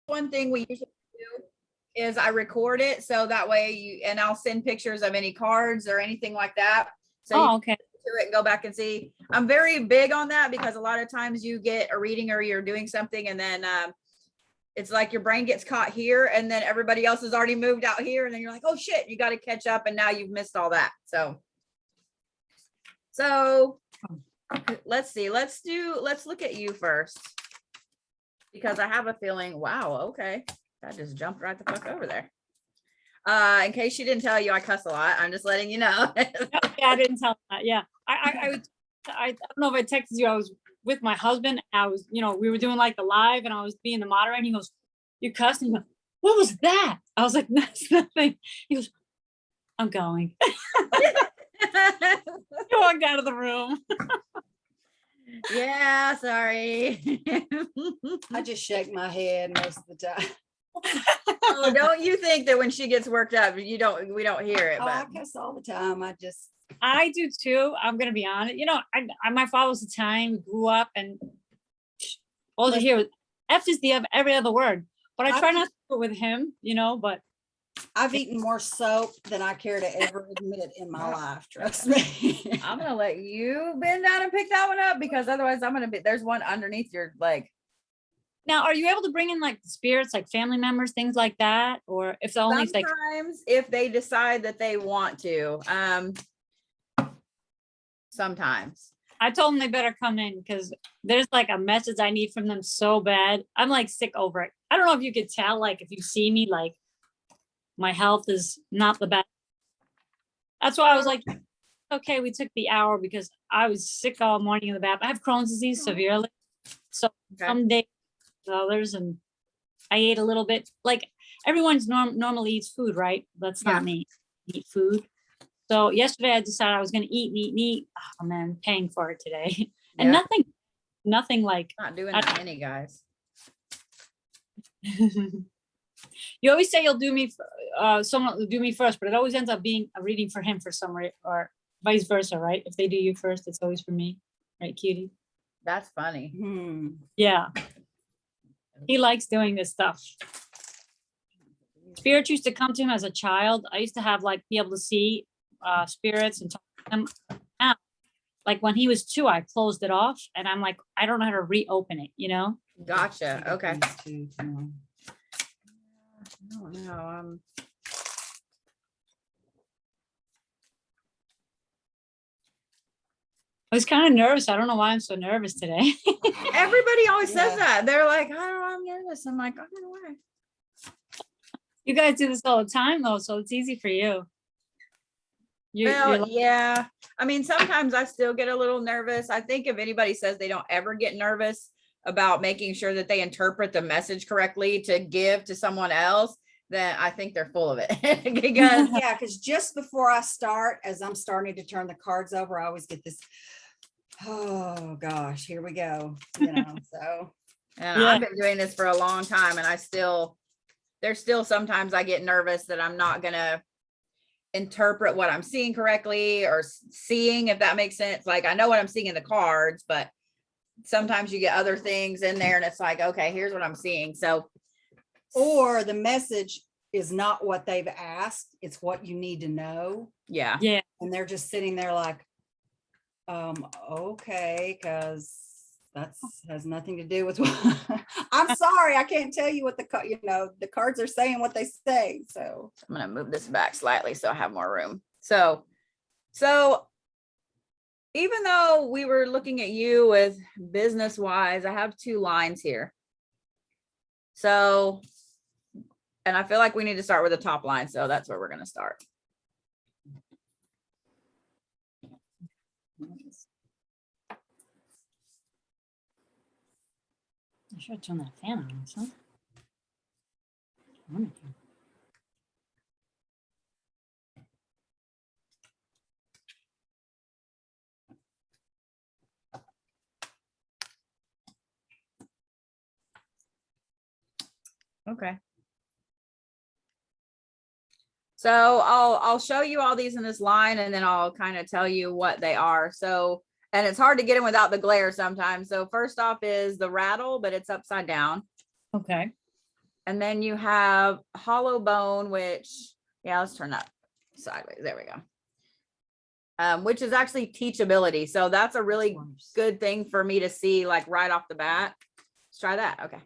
one thing we usually do is I record it so that way and I'll send pictures of any cards or anything like that. So you okay. can to it and go back and see. I'm very big on that because a lot of times you get a reading or you're doing something and then it's like your brain gets caught here and then everybody else has already moved out here and then you're like, oh shit, you got to catch up and now you've missed all that. So let's see. Let's look at you first because I have a feeling, wow, okay. That just jumped right the fuck over there. In case she didn't tell you, I cuss a lot. I'm just letting you know. Yeah, I didn't tell that. Yeah. I don't know if I texted you. I was with my husband. I was, we were doing like the live and I was being the moderator and he goes, you cussed? And he goes, what was that? I was like, that's nothing. He goes, I'm going. He walked out of the room. Yeah, sorry. I just shake my head most of the time. Oh, don't you think that when she gets worked up, we don't hear it? Oh, I But cuss all the time. I do too. I'm gonna be honest. My father was Italian, grew up, and all you hear was F is the every other word. But I try not to do it with him, but I've eaten more soap than I care to ever admit in my life. Trust me. I'm gonna let you bend down and pick that one up because otherwise there's one underneath your leg. Now, are you able to bring in like spirits, like family members, things like that? Or if the only sometimes if they decide that they want to, sometimes. I told them they better come in because there's like a message I need from them so bad. I'm like sick over it. I don't know if you could tell, like if you see me, like my health is not the best. That's why I was like, okay, we took the hour because I was sick all morning in the bath. I have Crohn's disease severely. So some days others, and I ate a little bit. Like everyone's normally eats food, right? That's not me. I eat food. So yesterday I decided I was going to eat. Oh man, paying for it today. And nothing like not doing it to any guys. You always say you'll do me, someone will do me first, but it always ends up being a reading for him for some reason, or vice versa, right? If they do you first, it's always for me, right, cutie? That's funny. Yeah. He likes doing this stuff. Spirits used to come to him as a child. I used to have be able to see spirits and talk to them. Now, like when he was 2, I closed it off and I'm like, I don't know how to reopen it, Gotcha. Okay. I don't know. I was kind of nervous. I don't know why I'm so nervous today. Everybody always says that. They're like, I don't know, I'm nervous. I'm like, I don't know why. You guys do this all the time though, so it's easy for you. Yeah. I mean, sometimes I still get a little nervous. I think if anybody says they don't ever get nervous about making sure that they interpret the message correctly to give to someone else, then I think they're full of it. because just before I start, as I'm starting to turn the cards over, I always get this, oh gosh, here we go. So. And I've been doing this for a long time and there's still sometimes I get nervous that I'm not going to interpret what I'm seeing correctly or seeing, if that makes sense. Like I know what I'm seeing in the cards, but sometimes you get other things in there and it's like, okay, here's what I'm seeing. So, or the message is not what they've asked. It's what you need to know. Yeah. And they're just sitting there like, okay, because that has nothing to do with what I'm sorry. I can't tell you what the cards are saying, what they say. So I'm going to move this back slightly so I have more room. So even though we were looking at you with business wise, I have 2 lines here. So, and I feel like we need to start with the top line. So that's where we're going to start. I should turn that fan on, huh? Okay. So I'll show you all these in this line and then I'll kind of tell you what they are. So, and it's hard to get them without the glare sometimes. So first off is the rattle, but it's upside down. Okay. And then you have hollow bone, which, yeah, let's turn that sideways. There we go. Which is actually teachability. So that's a really good thing for me to see like right off the bat. Let's try that. Okay.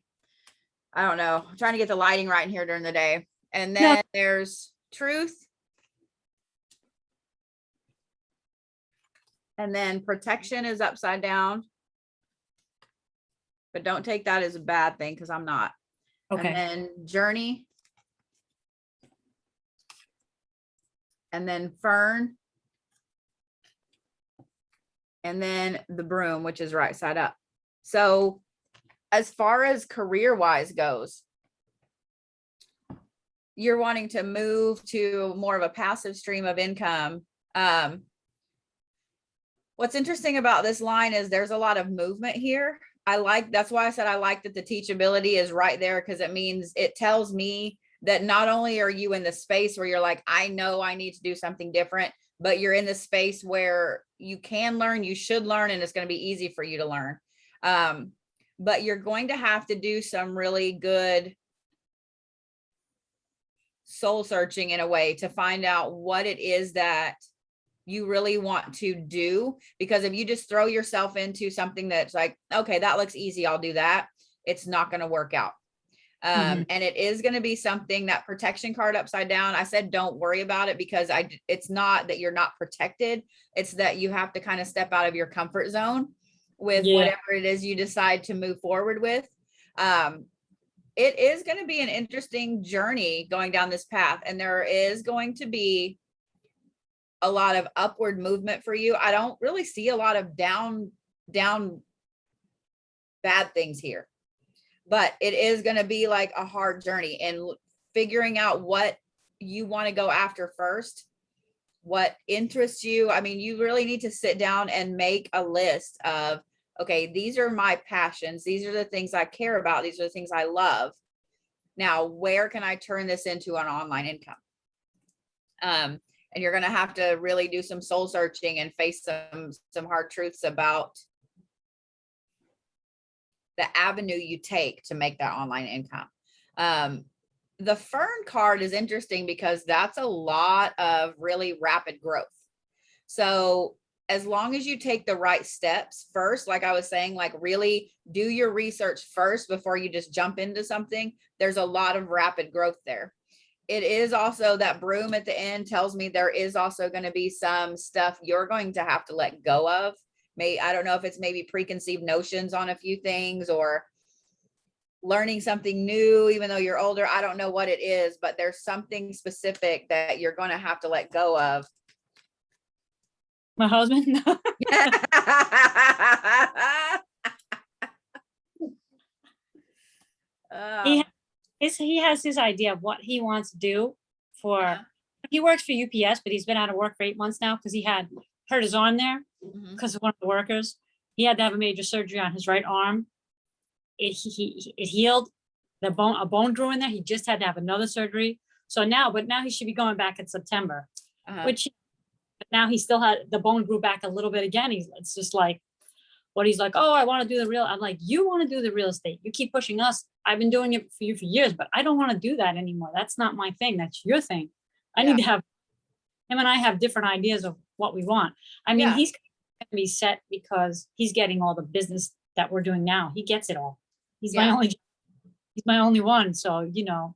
I don't know. I'm trying to get the lighting right in here during the day. And then there's truth. And then protection is upside down. But don't take that as a bad thing because I'm not. Okay. And then journey. And then fern. And then the broom, which is right side up. So as far as career wise goes, you're wanting to move to more of a passive stream of income. What's interesting about this line is there's a lot of movement here. That's why I said I like that the teachability is right there, because it means it tells me that not only are you in the space where you're like, I know I need to do something different, but you're in the space where you can learn, you should learn, and it's going to be easy for you to learn. But you're going to have to do some really good soul searching in a way to find out what it is that you really want to do. Because if you just throw yourself into something that's like, okay, that looks easy, I'll do that, it's not going to work out. And it is going to be something, that protection card upside down. I said, don't worry about it, because it's not that you're not protected. It's that you have to kind of step out of your comfort zone with whatever it is you decide to move forward with. It is going to be an interesting journey going down this path. And there is going to be a lot of upward movement for you. I don't really see a lot of down bad things here. But it is going to be like a hard journey, and figuring out what you want to go after first, what interests you. I mean, you really need to sit down and make a list of, okay, these are my passions. These are the things I care about. These are the things I love. Now, where can I turn this into an online income? And you're going to have to really do some soul searching and face some hard truths about the avenue you take to make that online income. The fern card is interesting because that's a lot of really rapid growth. So as long as you take the right steps first, like I was saying, like really do your research first before you just jump into something, there's a lot of rapid growth there. It is also that broom at the end tells me there is also going to be some stuff you're going to have to let go of. I don't know if it's maybe preconceived notions on a few things, or learning something new, even though you're older. I don't know what it is, but there's something specific that you're going to have to let go of. My husband. He has his idea of what he wants to do for, he works for UPS, but he's been out of work for 8 months now because he had hurt his arm there because of one of the workers. He had to have a major surgery on his right arm. It healed. A bone grew in there. He just had to have another surgery. So now he should be going back in September, which now he still had, the bone grew back a little bit again. It's just like, what he's like, oh, I want to do the real. I'm like, you want to do the real estate. You keep pushing us. I've been doing it for you for years, but I don't want to do that anymore. That's not my thing. That's your thing. I need to have, him and I have different ideas of what we want. I mean, he's going to be set because he's getting all the business that we're doing now. He gets it all. He's my only one. So, you know,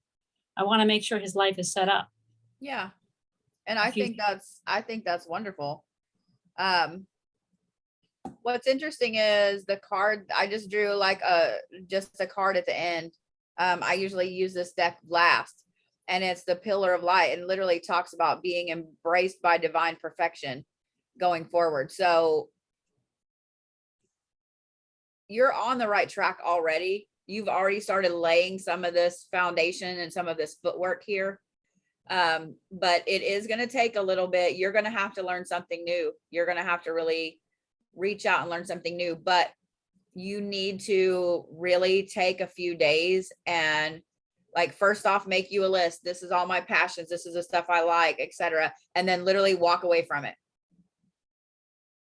I want to make sure his life is set up. Yeah. And I think that's wonderful. What's interesting is the card I just drew, like just a card at the end. I usually use this deck last, and it's the pillar of light, and literally talks about being embraced by divine perfection going forward. So you're on the right track already. You've already started laying some of this foundation and some of this footwork here. But it is going to take a little bit. You're going to have to learn something new. You're going to have to really reach out and learn something new, but you need to really take a few days and, like, first off, make you a list. This is all my passions. This is the stuff I like, etc. And then literally walk away from it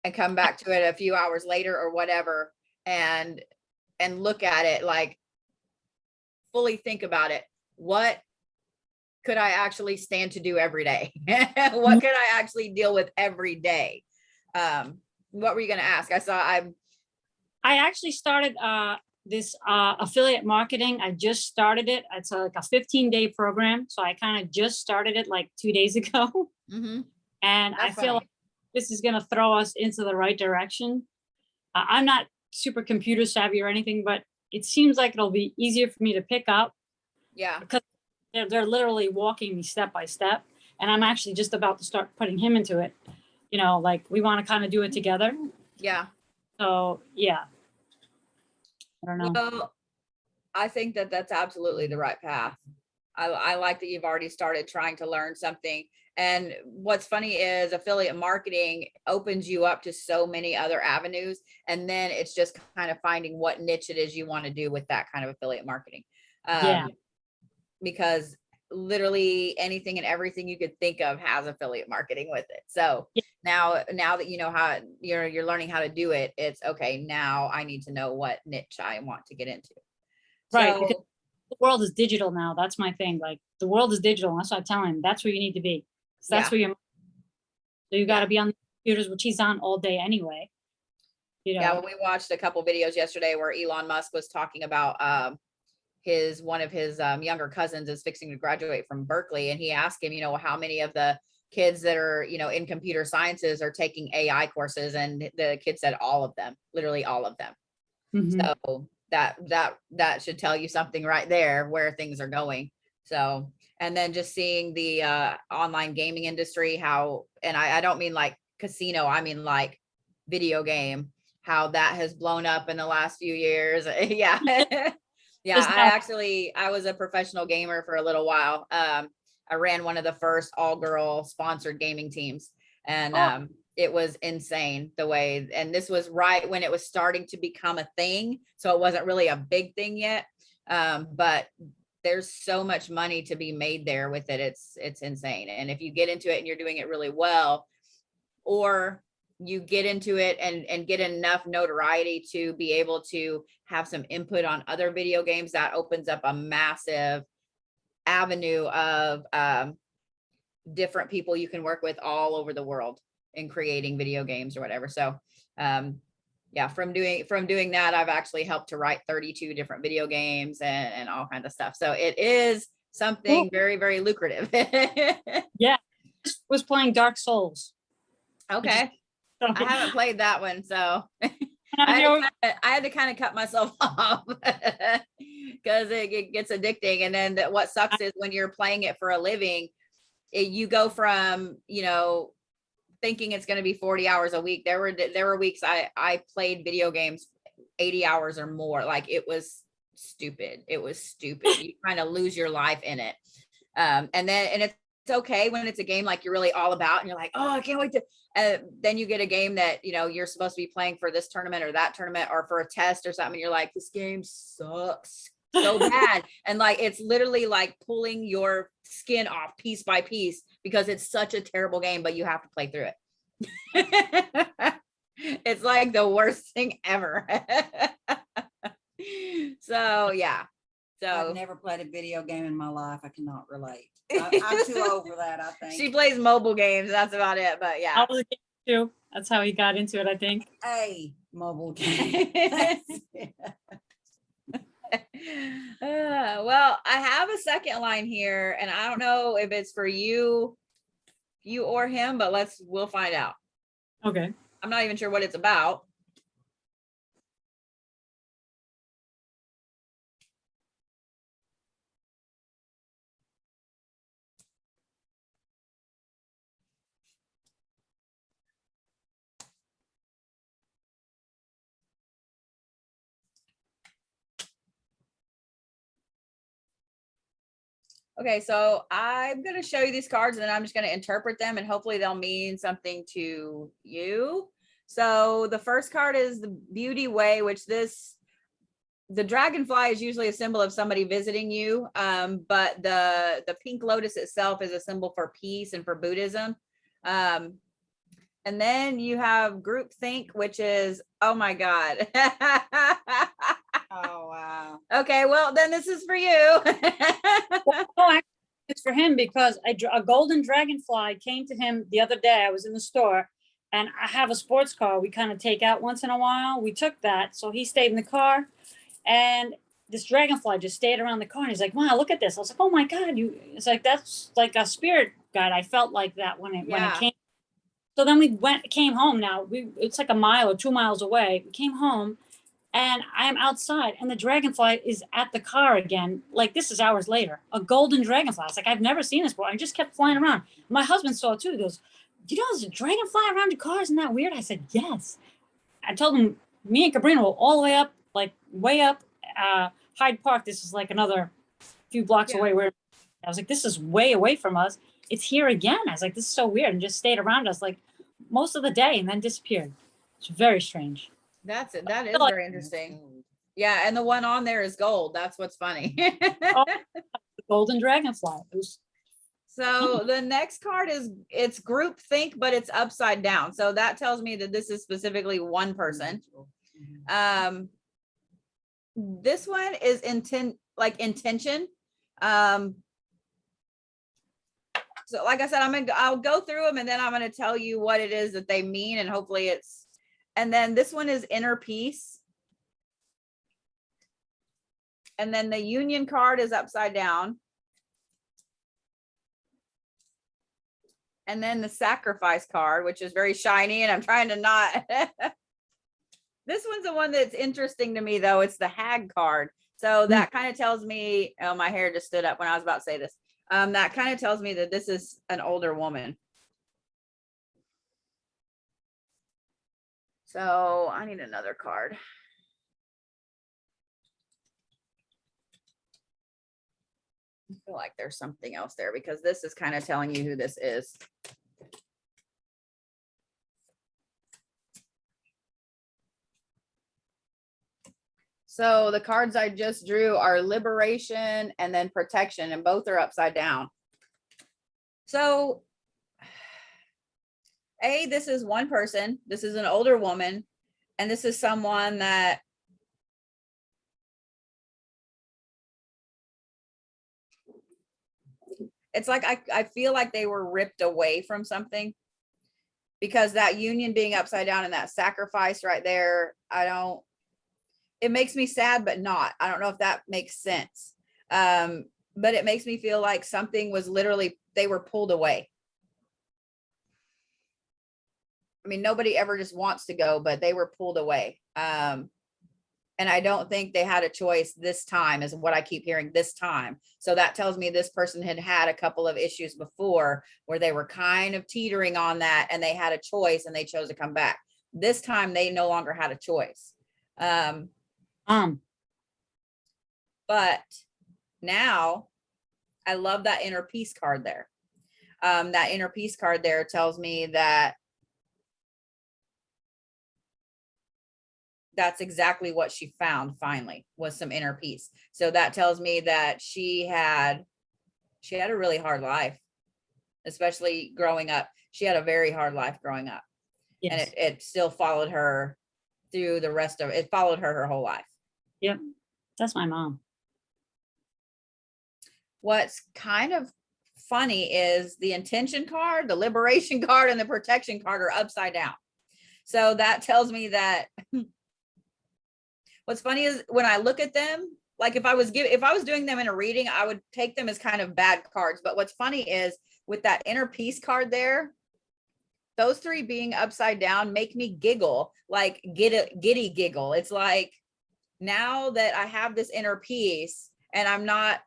and come back to it a few hours later or whatever, and look at it like, fully think about it, what could I actually stand to do every day? What could I actually deal with every day? What were you going to ask? I actually started this affiliate marketing. I just started it. It's like a 15-day program. So I kind of just started it like 2 days ago. Mm-hmm. And I feel like this is going to throw us into the right direction. I'm not super computer savvy or anything, but it seems like it'll be easier for me to pick up. Yeah. Because they're literally walking me step by step. And I'm actually just about to start putting him into it. You know, like we want to kind of do it together. Yeah. So yeah. I don't know. Well, I think that that's absolutely the right path. I like that you've already started trying to learn something. And what's funny is affiliate marketing opens you up to so many other avenues. And then it's just kind of finding what niche it is you want to do with that kind of affiliate marketing. Yeah. Because literally anything and everything you could think of has affiliate marketing with it. So Yeah. now that you know how you're learning how to do it, it's okay. Now I need to know what niche I want to get into. Right. So, Because the world is digital now. That's my thing. Like the world is digital. That's what I'm telling him. That's where you need to be. So that's where you're. So you got to be on the computers, which he's on all day anyway. You know. yeah, we watched a couple videos yesterday where Elon Musk was talking about one of his younger cousins is fixing to graduate from Berkeley, and he asked him, how many of the kids that are, in computer sciences are taking AI courses, and the kid said all of them, literally all of them. Mhm. So that should tell you something right there where things are going. So, and then just seeing the online gaming industry, and I don't mean like casino, I mean like video game, how that has blown up in the last few years. Yeah. Yeah, I was a professional gamer for a little while. I ran one of the first all-girl sponsored gaming teams, and it was insane the way, and this was right when it was starting to become a thing. So it wasn't really a big thing yet. But there's so much money to be made there with it. It's insane. And if you get into it and you're doing it really well, or you get into it and get enough notoriety to be able to have some input on other video games, that opens up a massive avenue of different people you can work with all over the world in creating video games or whatever. So yeah, from doing that, I've actually helped to write 32 different video games and all kinds of stuff. So it is something very, very lucrative. Yeah, was playing Dark Souls. Okay. I haven't played that one, so I had to kind of cut myself off because it gets addicting. And then what sucks is when you're playing it for a living, you go from, thinking it's going to be 40 hours a week. There were weeks I played video games 80 hours or more. Like it was stupid. You kind of lose your life in it. And it's okay when it's a game like you're really all about and you're like, oh, I can't wait to, then you get a game that, you're supposed to be playing for this tournament or that tournament or for a test or something. You're like, this game sucks so bad. And like, it's literally like pulling your skin off piece by piece because it's such a terrible game, but you have to play through it. It's like the worst thing ever. So yeah. So I've never played a video game in my life. I cannot relate. I'm too old for that, I think. She plays mobile games. That's about it. But yeah. I was a kid too. That's how he got into it, I think. A mobile game. Well, I have a second line here, and I don't know if it's for you or him, but we'll find out. Okay. I'm not even sure what it's about. Okay, so I'm going to show you these cards and then I'm just going to interpret them and hopefully they'll mean something to you. So the first card is the Beauty Way, which the dragonfly is usually a symbol of somebody visiting you. But the pink lotus itself is a symbol for peace and for Buddhism. And then you have groupthink, which is, oh my God. Oh, Wow. Okay, well, then this is for you. No, actually, it's for him because a golden dragonfly came to him the other day. I was in the store and I have a sports car we kind of take out once in a while. We took that. So he stayed in the car and this dragonfly just stayed around the car. And he's like, wow, look at this. I was like, oh my God. It's like, that's like a spirit guide. I felt like that when it Yeah. came. So then we came home now. It's like a mile or 2 miles away. We came home and I'm outside and the dragonfly is at the car again. Like this is hours later, a golden dragonfly. I was like, I've never seen this before. I just kept flying around. My husband saw it too. He goes, do you know there's a dragonfly around your car? Isn't that weird? I said, yes. I told him, me and Sabrina were all the way up, Hyde Park. This is like another few blocks Yeah. away where I was like, this is way away from us. It's here again. I was like, this is so weird. And just stayed around us like most of the day and then disappeared. It's very strange. That is very interesting. Yeah, and the one on there is gold. That's what's funny. Oh, the golden dragonfly. It was, So the next card is it's group think, but it's upside down. So that tells me that this is specifically one person. This one is intention. So like I said, I'll go through them and then I'm gonna tell you what it is that they mean, and hopefully and then this one is inner peace. And then the union card is upside down. And then the sacrifice card, which is very shiny, and I'm trying to not. This one's the one that's interesting to me, though. It's the hag card. So that kind of tells me, oh, my hair just stood up when I was about to say this. That kind of tells me that this is an older woman. So I need another card. I feel like there's something else there because this is kind of telling you who this is. So the cards I just drew are liberation and then protection, and both are upside down. So this is one person. This is an older woman, and this is someone that it's like I feel like they were ripped away from something, because that union being upside down and that sacrifice right there, it makes me sad, but not. I don't know if that makes sense. But it makes me feel like something was literally, they were pulled away. I mean, nobody ever just wants to go, but they were pulled away. And I don't think they had a choice this time, is what I keep hearing, this time. So that tells me this person had a couple of issues before where they were kind of teetering on that and they had a choice and they chose to come back. This time they no longer had a choice. But now I love that inner peace card there. That inner peace card there tells me that that's exactly what she found finally, was some inner peace. So that tells me that she had a really hard life, especially growing up. She had a very hard life growing up. Yes. And it still followed her through the rest of it. It followed her whole life. Yep. That's my mom. What's kind of funny is the intention card, the liberation card, and the protection card are upside down. So that tells me that what's funny is when I look at them, like if I was doing them in a reading, I would take them as kind of bad cards. But what's funny is with that inner peace card there, those three being upside down make me giggle, like giddy giggle. It's like, now that I have this inner peace and I'm not,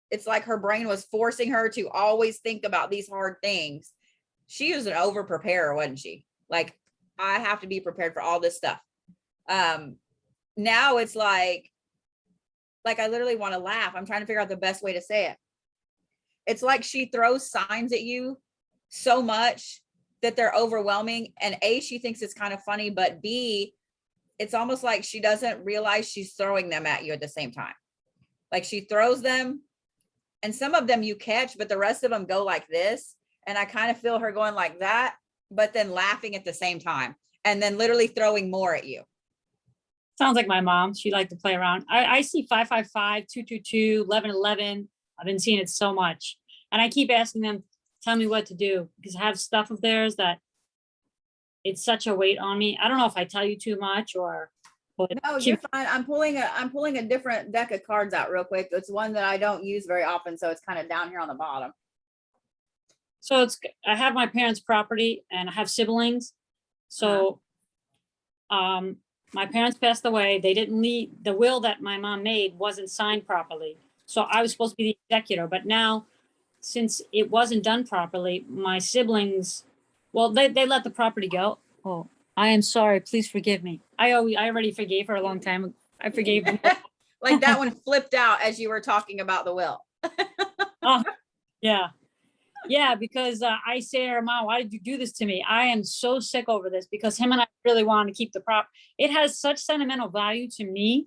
it's like her brain was forcing her to always think about these hard things. She was an over preparer, wasn't she? Like, I have to be prepared for all this stuff. Now it's like I literally want to laugh. I'm trying to figure out the best way to say it. It's like she throws signs at you so much that they're overwhelming. And A, she thinks it's kind of funny, but B, it's almost like she doesn't realize she's throwing them at you at the same time. Like she throws them and some of them you catch, but the rest of them go like this. And I kind of feel her going like that, but then laughing at the same time and then literally throwing more at you. Sounds like my mom. She liked to play around. I see 555, 222, 1111. I've been seeing it so much. And I keep asking them, tell me what to do, because I have stuff of theirs that it's such a weight on me. I don't know if I tell you too much or but No, you're fine. I'm pulling a different deck of cards out real quick. It's one that I don't use very often, so it's kind of down here on the bottom. so I have my parents' property and I have siblings. So my parents passed away. They didn't leave, the will that my mom made wasn't signed properly. So I was supposed to be the executor, but now since it wasn't done properly, my siblings, well, they let the property go. Oh, I am sorry. Please forgive me. I already forgave her a long time. I forgave them. Like that one flipped out as you were talking about the will. Oh, yeah. Yeah, because I say to her, Mom, why did you do this to me? I am so sick over this because him and I really want to keep the prop. It has such sentimental value to me.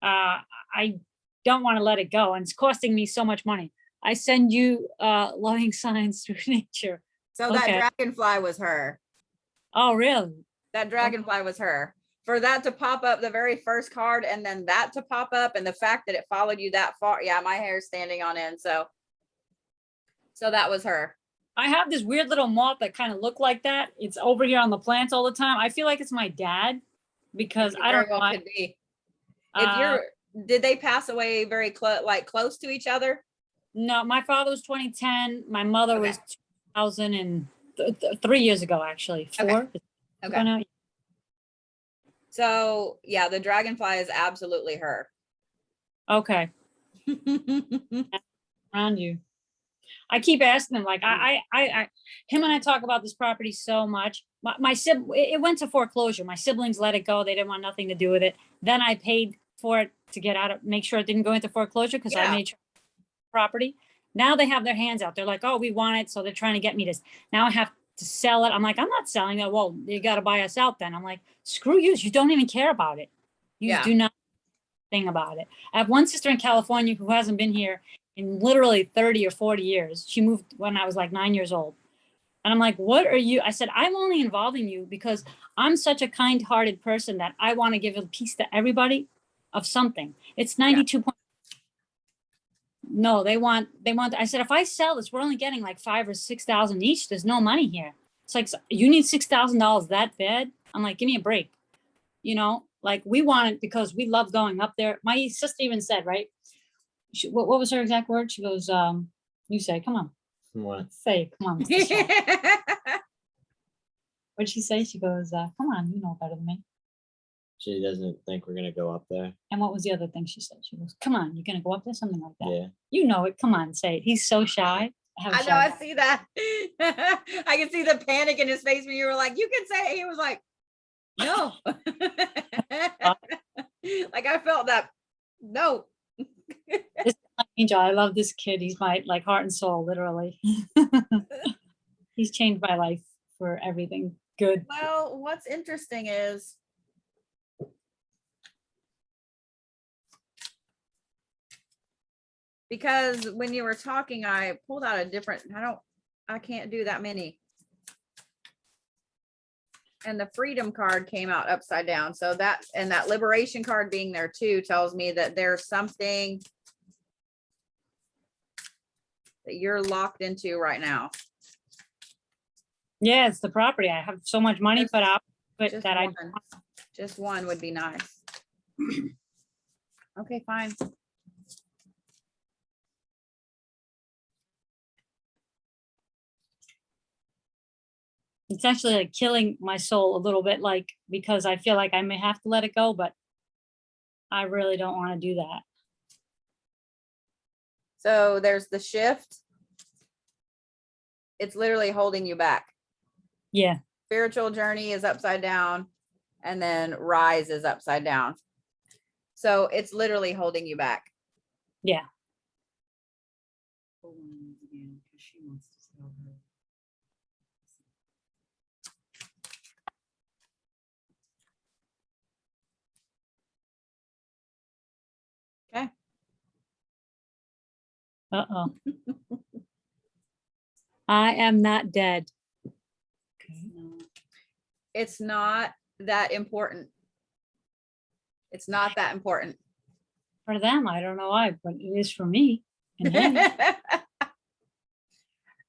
I don't want to let it go. And it's costing me so much money. I send you loving signs through nature. So Okay. that dragonfly was her. Oh, really? That dragonfly was her. For that to pop up the very first card and then that to pop up and the fact that it followed you that far. Yeah, my hair's standing on end. So that was her. I have this weird little moth that kind of looked like that. It's over here on the plants all the time. I feel like it's my dad because I don't know. Could be. If you're, did they pass away very close to each other? No, my father was 2010. My mother was 2003 years ago, actually. 4. Okay. Now. So yeah, the dragonfly is absolutely her. Okay. Around you. I keep asking him, like, him and I talk about this property so much. It went to foreclosure. My siblings let it go. They didn't want nothing to do with it. Then I paid for it to get out of, make sure it didn't go into foreclosure because I made sure property. Now they have their hands out. They're like, oh, we want it. So they're trying to get me this. Now I have to sell it. I'm like, I'm not selling it. Well, you got to buy us out then. I'm like, screw you. You don't even care about it. You do not think about it. I have one sister in California who hasn't been here in literally 30 or 40 years. She moved when I was like 9 years old. And I'm like, what are you? I said, I'm only involving you because I'm such a kind-hearted person that I want to give a piece to everybody of something. It's 92. No, they want, I said, if I sell this, we're only getting like 5,000 or 6,000 each. There's no money here. It's like, you need $6,000 that bad? I'm like, give me a break. You know, like we want it because we love going up there. My sister even said, right? What was her exact word? She goes, you say, come on. What? Say, come on. What'd she say? She goes, come on, you know better than me. She doesn't think we're gonna go up there. And what was the other thing she said? She goes, come on, you're gonna go up there, something like that. Yeah. You know it. Come on, say it. He's so shy. I know, I see that. I can see the panic in his face when you were like, you can say it. He was like, no. Like I felt that. No. This angel, I love this kid. He's my like heart and soul, literally. He's changed my life for everything good. Well, what's interesting is because when you were talking, I pulled out a different, I can't do that many. And the freedom card came out upside down. So that, and that liberation card being there too, tells me that there's something that you're locked into right now. Yeah, it's the property. I have so much money put out, but that just one would be nice. Okay, fine. it's actually like killing my soul a little bit, like, because I feel like I may have to let it go, but I really don't want to do that. So there's the shift. It's literally holding you back. Yeah. Spiritual journey is upside down, and then rise is upside down. So it's literally holding you back. Yeah. Okay. Uh-oh. I am not dead. It's not that important. It's not that important. For them, I don't know why, but it is for me. And him.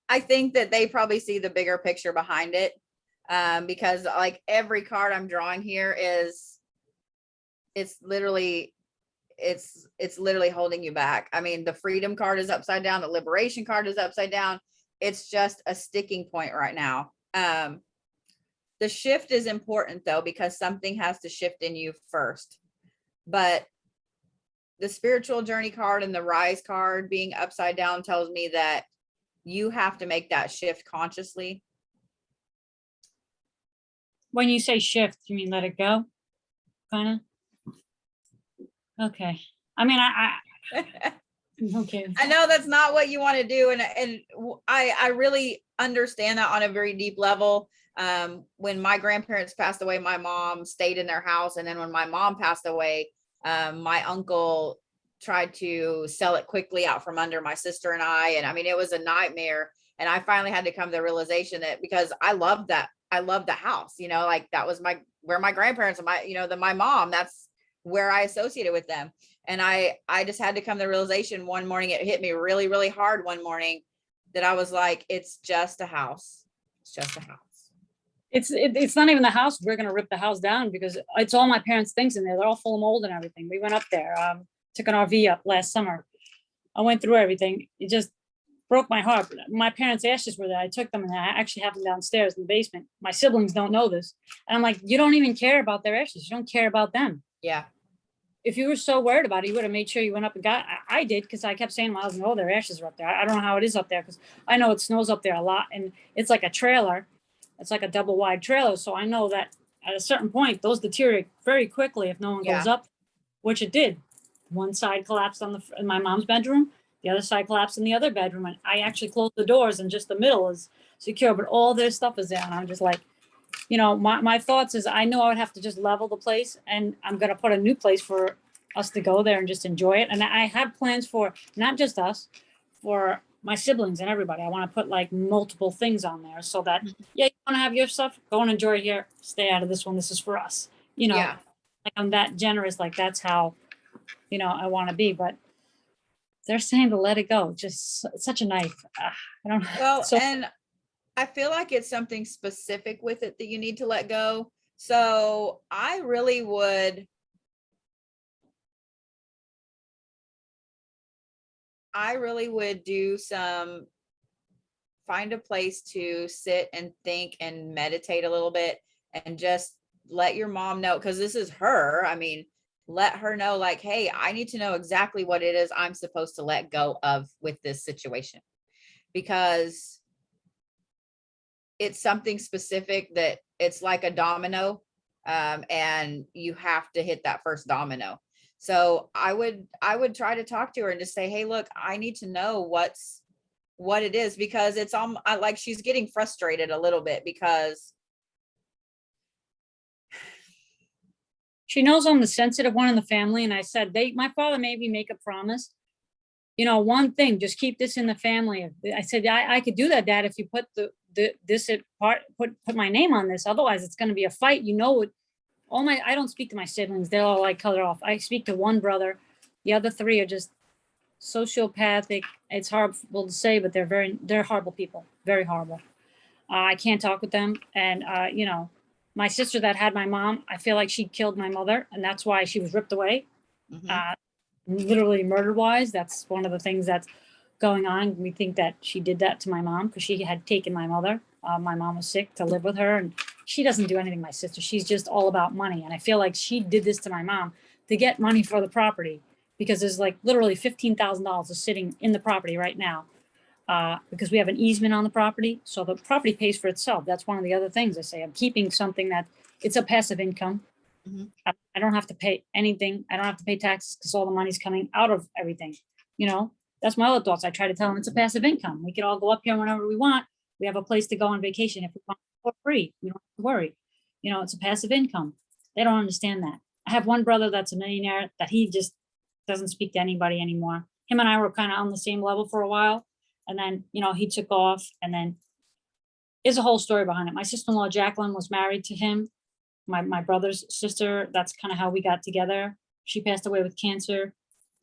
I think that they probably see the bigger picture behind it. Because like every card I'm drawing here it's literally holding you back. I mean, the freedom card is upside down, the liberation card is upside down. It's just a sticking point right now. The shift is important though, because something has to shift in you first. But the spiritual journey card and the rise card being upside down tells me that you have to make that shift consciously. When you say shift, you mean let it go? Kind of? Okay. I mean, okay. I know that's not what you want to do. And I really understand that on a very deep level. When my grandparents passed away, my mom stayed in their house. And then when my mom passed away, my uncle tried to sell it quickly out from under my sister and I mean, it was a nightmare. And I finally had to come to the realization that because I loved the house, you know, like that was where my grandparents and my mom, that's where I associated with them. And I just had to come to the realization one morning, it hit me really, really hard one morning that I was like, it's just a house. It's just a house. It's not even the house. We're gonna rip the house down because it's all my parents' things in there. They're all full of mold and everything. We went up there, took an RV up last summer. I went through everything. It just broke my heart. My parents' ashes were there. I took them and I actually have them downstairs in the basement. My siblings don't know this. And I'm like, you don't even care about their ashes. You don't care about them. Yeah. If you were so worried about it, you would have made sure you went up and got, I did, because I kept saying to my husband, oh, their ashes are up there. I don't know how it is up there because I know it snows up there a lot and it's like a trailer. It's like a double wide trailer. So I know that at a certain point, those deteriorate very quickly if no one goes up, which it did. One side collapsed in my mom's bedroom. The other side collapsed in the other bedroom. And I actually closed the doors and just the middle is secure, but all their stuff is there. And I'm just like, you know, my thoughts is I know I would have to just level the place and I'm going to put a new place for us to go there and just enjoy it. And I have plans for not just us, for my siblings and everybody. I want to put like multiple things on there so that, yeah, you want to have your stuff, go and enjoy it here, stay out of this one. This is for us. You know, like I'm that generous, like that's how, you know, I want to be, but they're saying to let it go. Just it's such a knife. I don't know. Well, and I feel like it's something specific with it that you need to let go. So I really would find a place to sit and think and meditate a little bit and just let your mom know, because this is her. I mean, let her know like, hey, I need to know exactly what it is I'm supposed to let go of with this situation, because it's something specific that it's like a domino, and you have to hit that first domino. So I would try to talk to her and just say, hey, look, I need to know what it is, because it's like she's getting frustrated a little bit because she knows I'm the sensitive one in the family. And I said, my father made me make a promise. You know, one thing, just keep this in the family. I said, I could do that, Dad, if you put this at part, put my name on this. Otherwise, it's going to be a fight. You know what? I don't speak to my siblings. They're all like cut off. I speak to one brother. The other three are just sociopathic. It's horrible to say, but they're horrible people. Very horrible. I can't talk with them. And, you know, my sister that had my mom, I feel like she killed my mother, and that's why she was ripped away. Literally murder-wise. That's one of the things that's going on. We think that she did that to my mom because she had taken my mother. My mom was sick to live with her, and she doesn't do anything, my sister. She's just all about money. And I feel like she did this to my mom to get money for the property, because there's like literally $15,000 is sitting in the property right now, because we have an easement on the property. So the property pays for itself. That's one of the other things I say. I'm keeping something that it's a passive income. I don't have to pay anything. I don't have to pay taxes because all the money's coming out of everything. You know, that's my other thoughts. I try to tell them it's a passive income. We can all go up here whenever we want. We have a place to go on vacation if we want for free. We don't have to worry. You know, it's a passive income. They don't understand that. I have one brother that's a millionaire that he just doesn't speak to anybody anymore. Him and I were kind of on the same level for a while. And then, you know, he took off, and then there's a whole story behind it. My sister-in-law, Jacqueline, was married to him. my brother's sister, that's kind of how we got together. She passed away with cancer.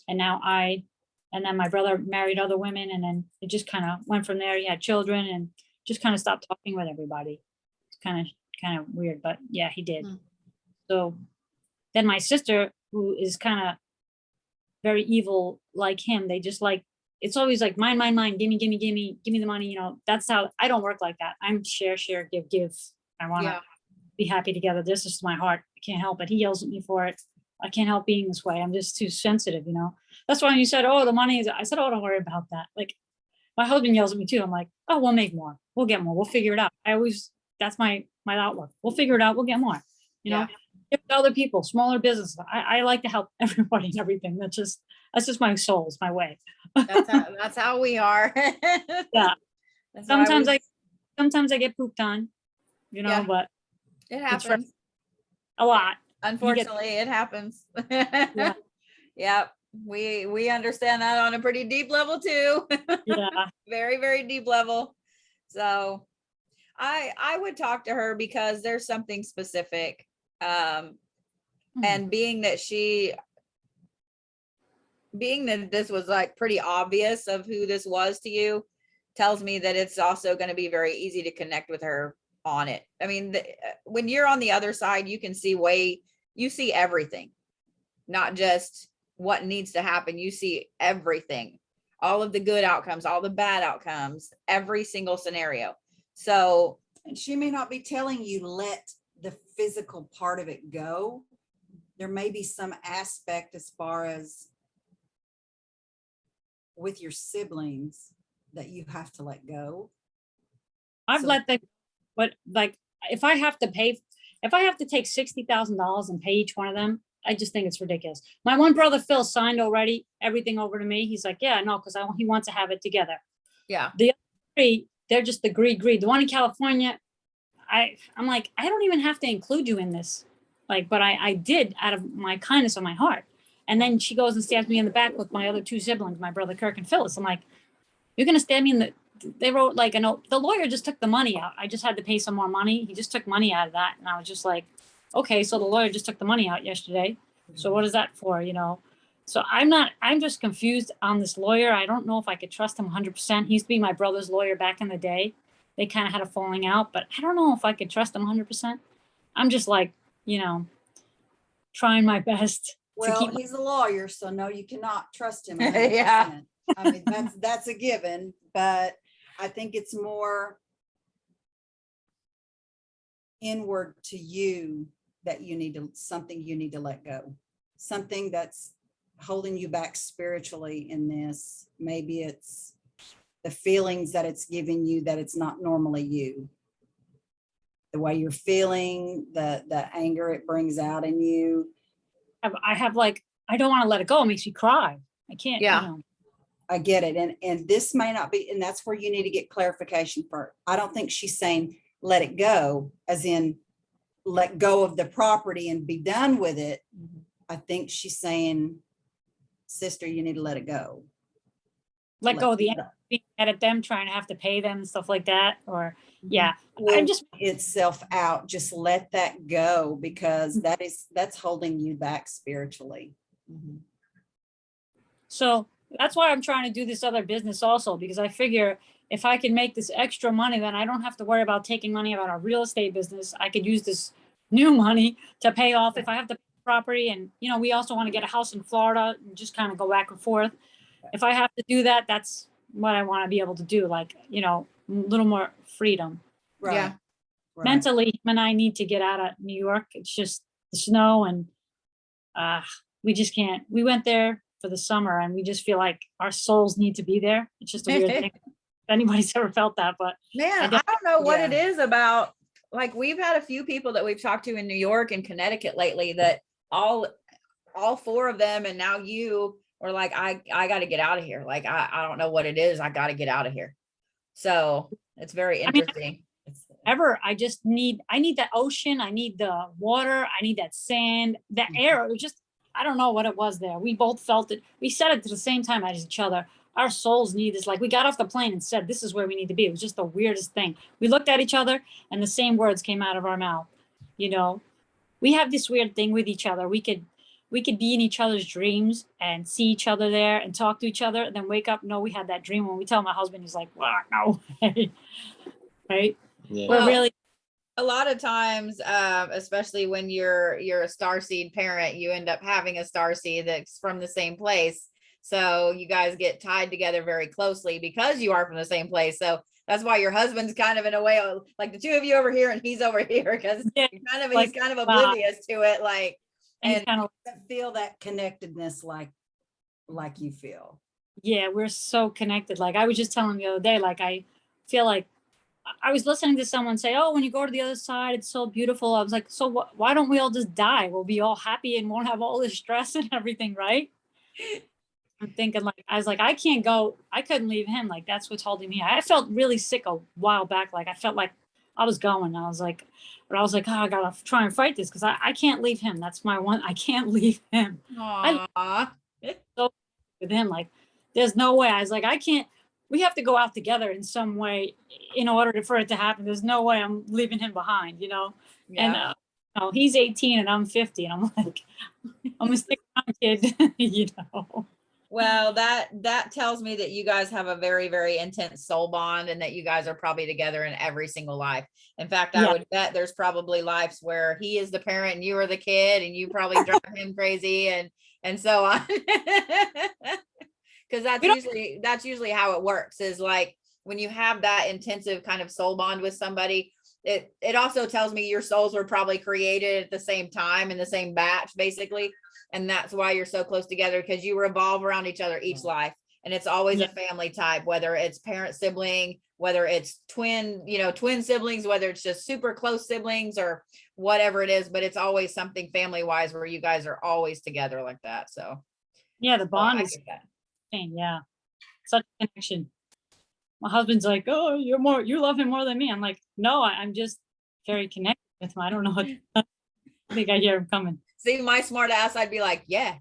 And now and then my brother married other women, and then it just kind of went from there. He had children and just kind of stopped talking with everybody. It's kind of weird, but yeah, he did. Hmm. So then my sister, who is kind of very evil like him, they just like, it's always like mine, give me the money. You know, that's how I don't work like that. I'm share, give. I want to Yeah. be happy together. This is my heart. I can't help it. He yells at me for it. I can't help being this way. I'm just too sensitive, you know. That's why when you said, oh, the money is, I said, oh, don't worry about that. Like my husband yells at me too. I'm like, oh, we'll make more. We'll get more. We'll figure it out. That's my outlook. We'll figure it out. We'll get more, you know. Yeah. Give it to other people, smaller businesses. I like to help everybody and everything. That's just my soul. It's my way. That's how we are. Yeah. That's why Sometimes I get pooped on, you know, Yeah. but it it's happens. a lot. Unfortunately, it happens. Yeah. Yep. We understand that on a pretty deep level too. Yeah. Very, very deep level. So I would talk to her because there's something specific. And being that this was like pretty obvious of who this was to you, tells me that it's also going to be very easy to connect with her on it. I mean, when you're on the other side, you can you see everything, not just what needs to happen. You see everything, all of the good outcomes, all the bad outcomes, every single scenario. So, And she may not be telling you, let the physical part of it go. There may be some aspect as far as with your siblings that you have to let go. I've So- let them, but like if I have to take $60,000 and pay each one of them, I just think it's ridiculous. My one brother Phil signed already everything over to me. He's like, yeah, no, because he wants to have it together. yeah. The other three, they're just the greed. The one in California, I'm like, I don't even have to include you in this. Like, but I did out of my kindness of my heart. And then she goes and stabs me in the back with my other two siblings, my brother Kirk and Phyllis. I'm like, you're gonna stab me in the. They wrote like a note. The lawyer just took the money out. I just had to pay some more money. He just took money out of that, and I was just like, okay, so the lawyer just took the money out yesterday. So what is that for? You know. So I'm just confused on this lawyer. I don't know if I could trust him 100%. He used to be my brother's lawyer back in the day. They kind of had a falling out, but I don't know if I could trust him 100%. I'm just like, you know, trying my best. Well, keep he's a lawyer, so no, you cannot trust him. 100%. Yeah. I mean, that's a given, but I think it's more inward to you that something you need to let go. Something that's holding you back spiritually in this. Maybe it's the feelings that it's giving you that it's not normally you. The way you're feeling, the anger it brings out in you. I have like, I don't want to let it go. It makes me cry. I can't, Yeah. you know. I get it. And this may not be, and that's where you need to get clarification for. I don't think she's saying let it go, as in let go of the property and be done with it. I think she's saying, sister, you need to let it go. Let go of the Let- being mad at them, trying to have to pay them and stuff like that. Or yeah, Will I'm just itself out. Just let that go, because that's holding you back spiritually. so that's why I'm trying to do this other business also, because I figure if I can make this extra money, then I don't have to worry about taking money out of our real estate business. I could use this new money to pay off if I have to pay property. And, you know, we also want to get a house in Florida and just kind of go back and forth. If I have to do that, that's what I want to be able to do. Like, you know, a little more freedom. Right. Yeah. Right. Mentally, him and I need to get out of New York. It's just the snow and we just can't. We went there for the summer and we just feel like our souls need to be there. It's just a weird thing. If anybody's ever felt that, but Man, I I don't- don't know what it Yeah. is about. Like we've had a few people that we've talked to in New York and Connecticut lately that all four of them, and now you were like, I got to get out of here. Like, I don't know what it is. I got to get out of here. So it's very I mean, interesting. I need that ocean. I need the water. I need that sand, that air. It was just, I don't know what it was there. We both felt it. We said it at the same time as each other. Our souls need this. Like we got off the plane and said, this is where we need to be. It was just the weirdest thing. We looked at each other and the same words came out of our mouth, you know? we have this weird thing with each other. We could be in each other's dreams and see each other there and talk to each other and then wake up. No, we had that dream. When we tell my husband, he's like, well, no way. Right. Yeah. We're Well, really, a lot of times, especially when you're a starseed parent, you end up having a starseed that's from the same place. So you guys get tied together very closely because you are from the same place. So that's why your husband's kind of in a way like the two of you over here and he's over here because Yeah, he's like, kind of oblivious to it. Like, and and kind of, Feel that connectedness like you feel. yeah, we're so connected. Like I was just telling the other day, like I feel like I was listening to someone say, oh, when you go to the other side, it's so beautiful. I was like, so why don't we all just die? We'll be all happy and won't have all this stress and everything, right? I'm thinking like, I was like, I can't go. I couldn't leave him. Like, that's what's holding me. I felt really sick a while back. Like, I felt like I was going. I was like, oh, I got to try and fight this because I can't leave him. That's my one. I can't leave him. aw. So with him, like, there's no way. I was like, I can't. We have to go out together in some way in order for it to happen. There's no way I'm leaving him behind, And Yeah. he's 18 and I'm 50, and I'm like, I'm gonna stick around, kid. Well, that tells me that you guys have a very, very intense soul bond and that you guys are probably together in every single life. In fact, I Yeah. would bet there's probably lives where he is the parent and you are the kid and you probably drive him crazy and so on. Because that's usually how it works, is like when you have that intensive kind of soul bond with somebody, it also tells me your souls were probably created at the same time in the same batch, basically. And that's why you're so close together, because you revolve around each other each life. And it's always a family type, whether it's parent sibling, whether it's twin siblings, whether it's just super close siblings or whatever it is, but it's always something family wise where you guys are always together like that. So Yeah, the bond I is get that. insane. Yeah, such a connection. My husband's like, oh, you love him more than me. I'm like, no, I'm just very connected with him. I don't know what. I think I hear him coming. See, my smart ass, I'd be like, yeah.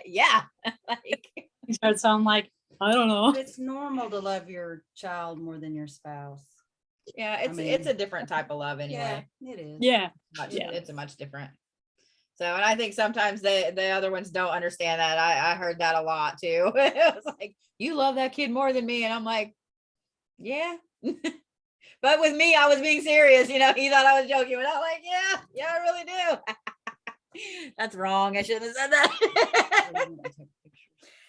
Yeah. Like, So I'm like, I don't know. It's normal to love your child more than your spouse. yeah, it's mean- a different type of love anyway. Yeah, it is. Yeah, It's a much different. So, and I think sometimes the other ones don't understand that. I heard that a lot too. It was like, you love that kid more than me. And I'm like, yeah. But with me, I was being serious. He thought I was joking, but I'm like, yeah, I really do. That's wrong. I shouldn't have said that.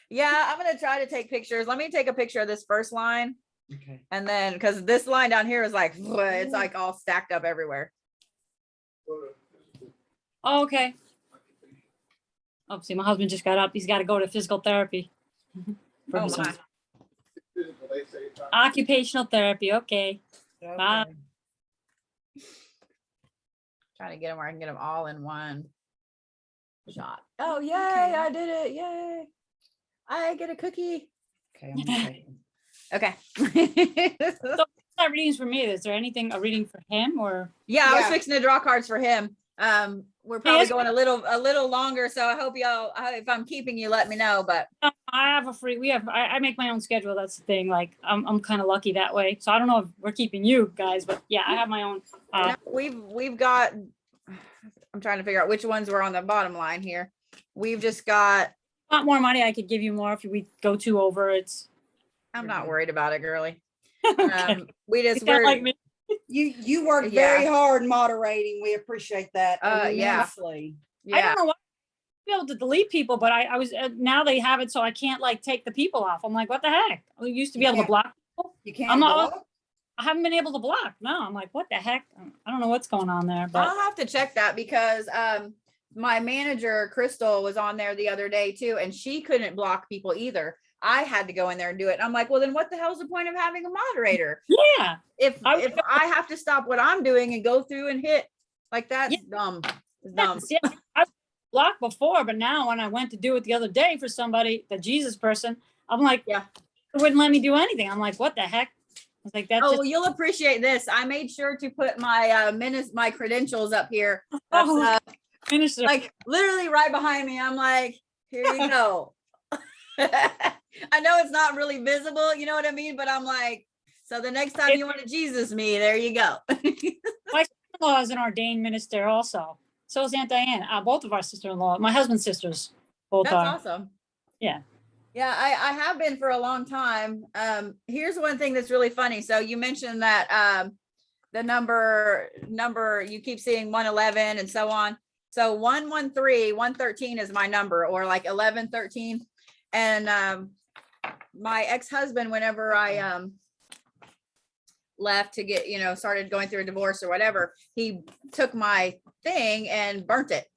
Yeah, I'm going to try to take pictures. Let me take a picture of this first line. Okay. And then, because this line down here is like, it's like all stacked up everywhere. oh, okay. Oh, see, my husband just got up. He's got to go to physical therapy. For Oh his my. occupational therapy. Okay. Bye. Okay. Trying to get them where I can get them all in one shot. Oh, yay, I did it. Yay. I get a cookie. Okay. I'm gonna take them. Okay. That readings for me. Is there anything a reading for him or? Yeah, I was Yeah. fixing to draw cards for him. We're probably Yes. going a little longer, so I hope y'all, if I'm keeping you, let me know. But I have a free. I make my own schedule. That's the thing. Like I'm kind of lucky that way. So I don't know if we're keeping you guys, but yeah, I have my own. no, we've got. I'm trying to figure out which ones were on the bottom line here. We've just got. A lot more money. I could give you more if we go too over. It's. I'm not worried about it, girly. Okay. We just You sound we're like me. You worked Yeah. very hard moderating. We appreciate that Yeah. immensely. I yeah. don't know why I'd be able to delete people, but I was now they have it, so I can't like take the people off. I'm like, what the heck? I used to be You able to can't- block people. You can't I'm not- block? I haven't been able to block. No, I'm like, what the heck? I don't know what's going on there, but I'll have to check that because my manager Crystal was on there the other day too, and she couldn't block people either. I had to go in there and do it. And I'm like, well, then what the hell's the point of having a moderator? yeah, If I- I have to stop what I'm doing and go through and hit, like that's dumb. It's dumb. yes, yeah. I was blocked before, but now when I went to do it the other day for somebody, the Jesus person, I'm like, Yeah. it wouldn't let me do anything. I'm like, what the heck? I was like, that's Oh, just well, you'll appreciate this. I made sure to put my my credentials up here. That's, Oh, finished it. like literally right behind me. I'm like, here you go. I know it's not really visible, you know what I mean? But I'm like, so the next time you want to Jesus me, there you go. sister-in-law is an ordained minister also. So is Aunt Diane. Both of our sister-in-law, my husband's sisters, both That's are. awesome. Yeah. Yeah, I have been for a long time. Here's one thing that's really funny. So you mentioned that the number you keep seeing 111 and so on. So 113, 113 is my number, or like 1113. And my ex-husband, whenever I left to get, started going through a divorce or whatever, he took my thing and burnt it.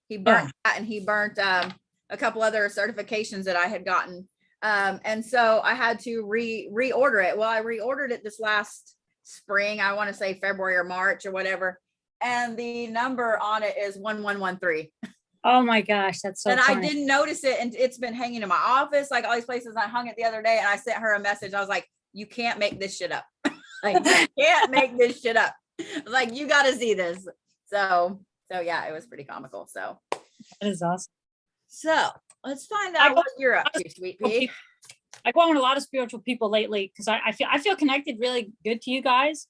He burnt that, and he burnt a couple other certifications that I had gotten. And so I had to reorder it. Well, I reordered it this last spring. I want to say February or March or whatever. And the number on it is 1113. Oh my gosh, that's so and funny. I didn't notice it. And it's been hanging in my office, like all these places. I hung it the other day, and I sent her a message. I was like, you can't make this shit up. Like, you can't make this shit up. Like, you got to see this. So yeah, it was pretty comical. So That is awesome. So let's find I out go- what you're up to, sweet pea. I go on with a lot of spiritual people lately because I feel connected really good to you guys.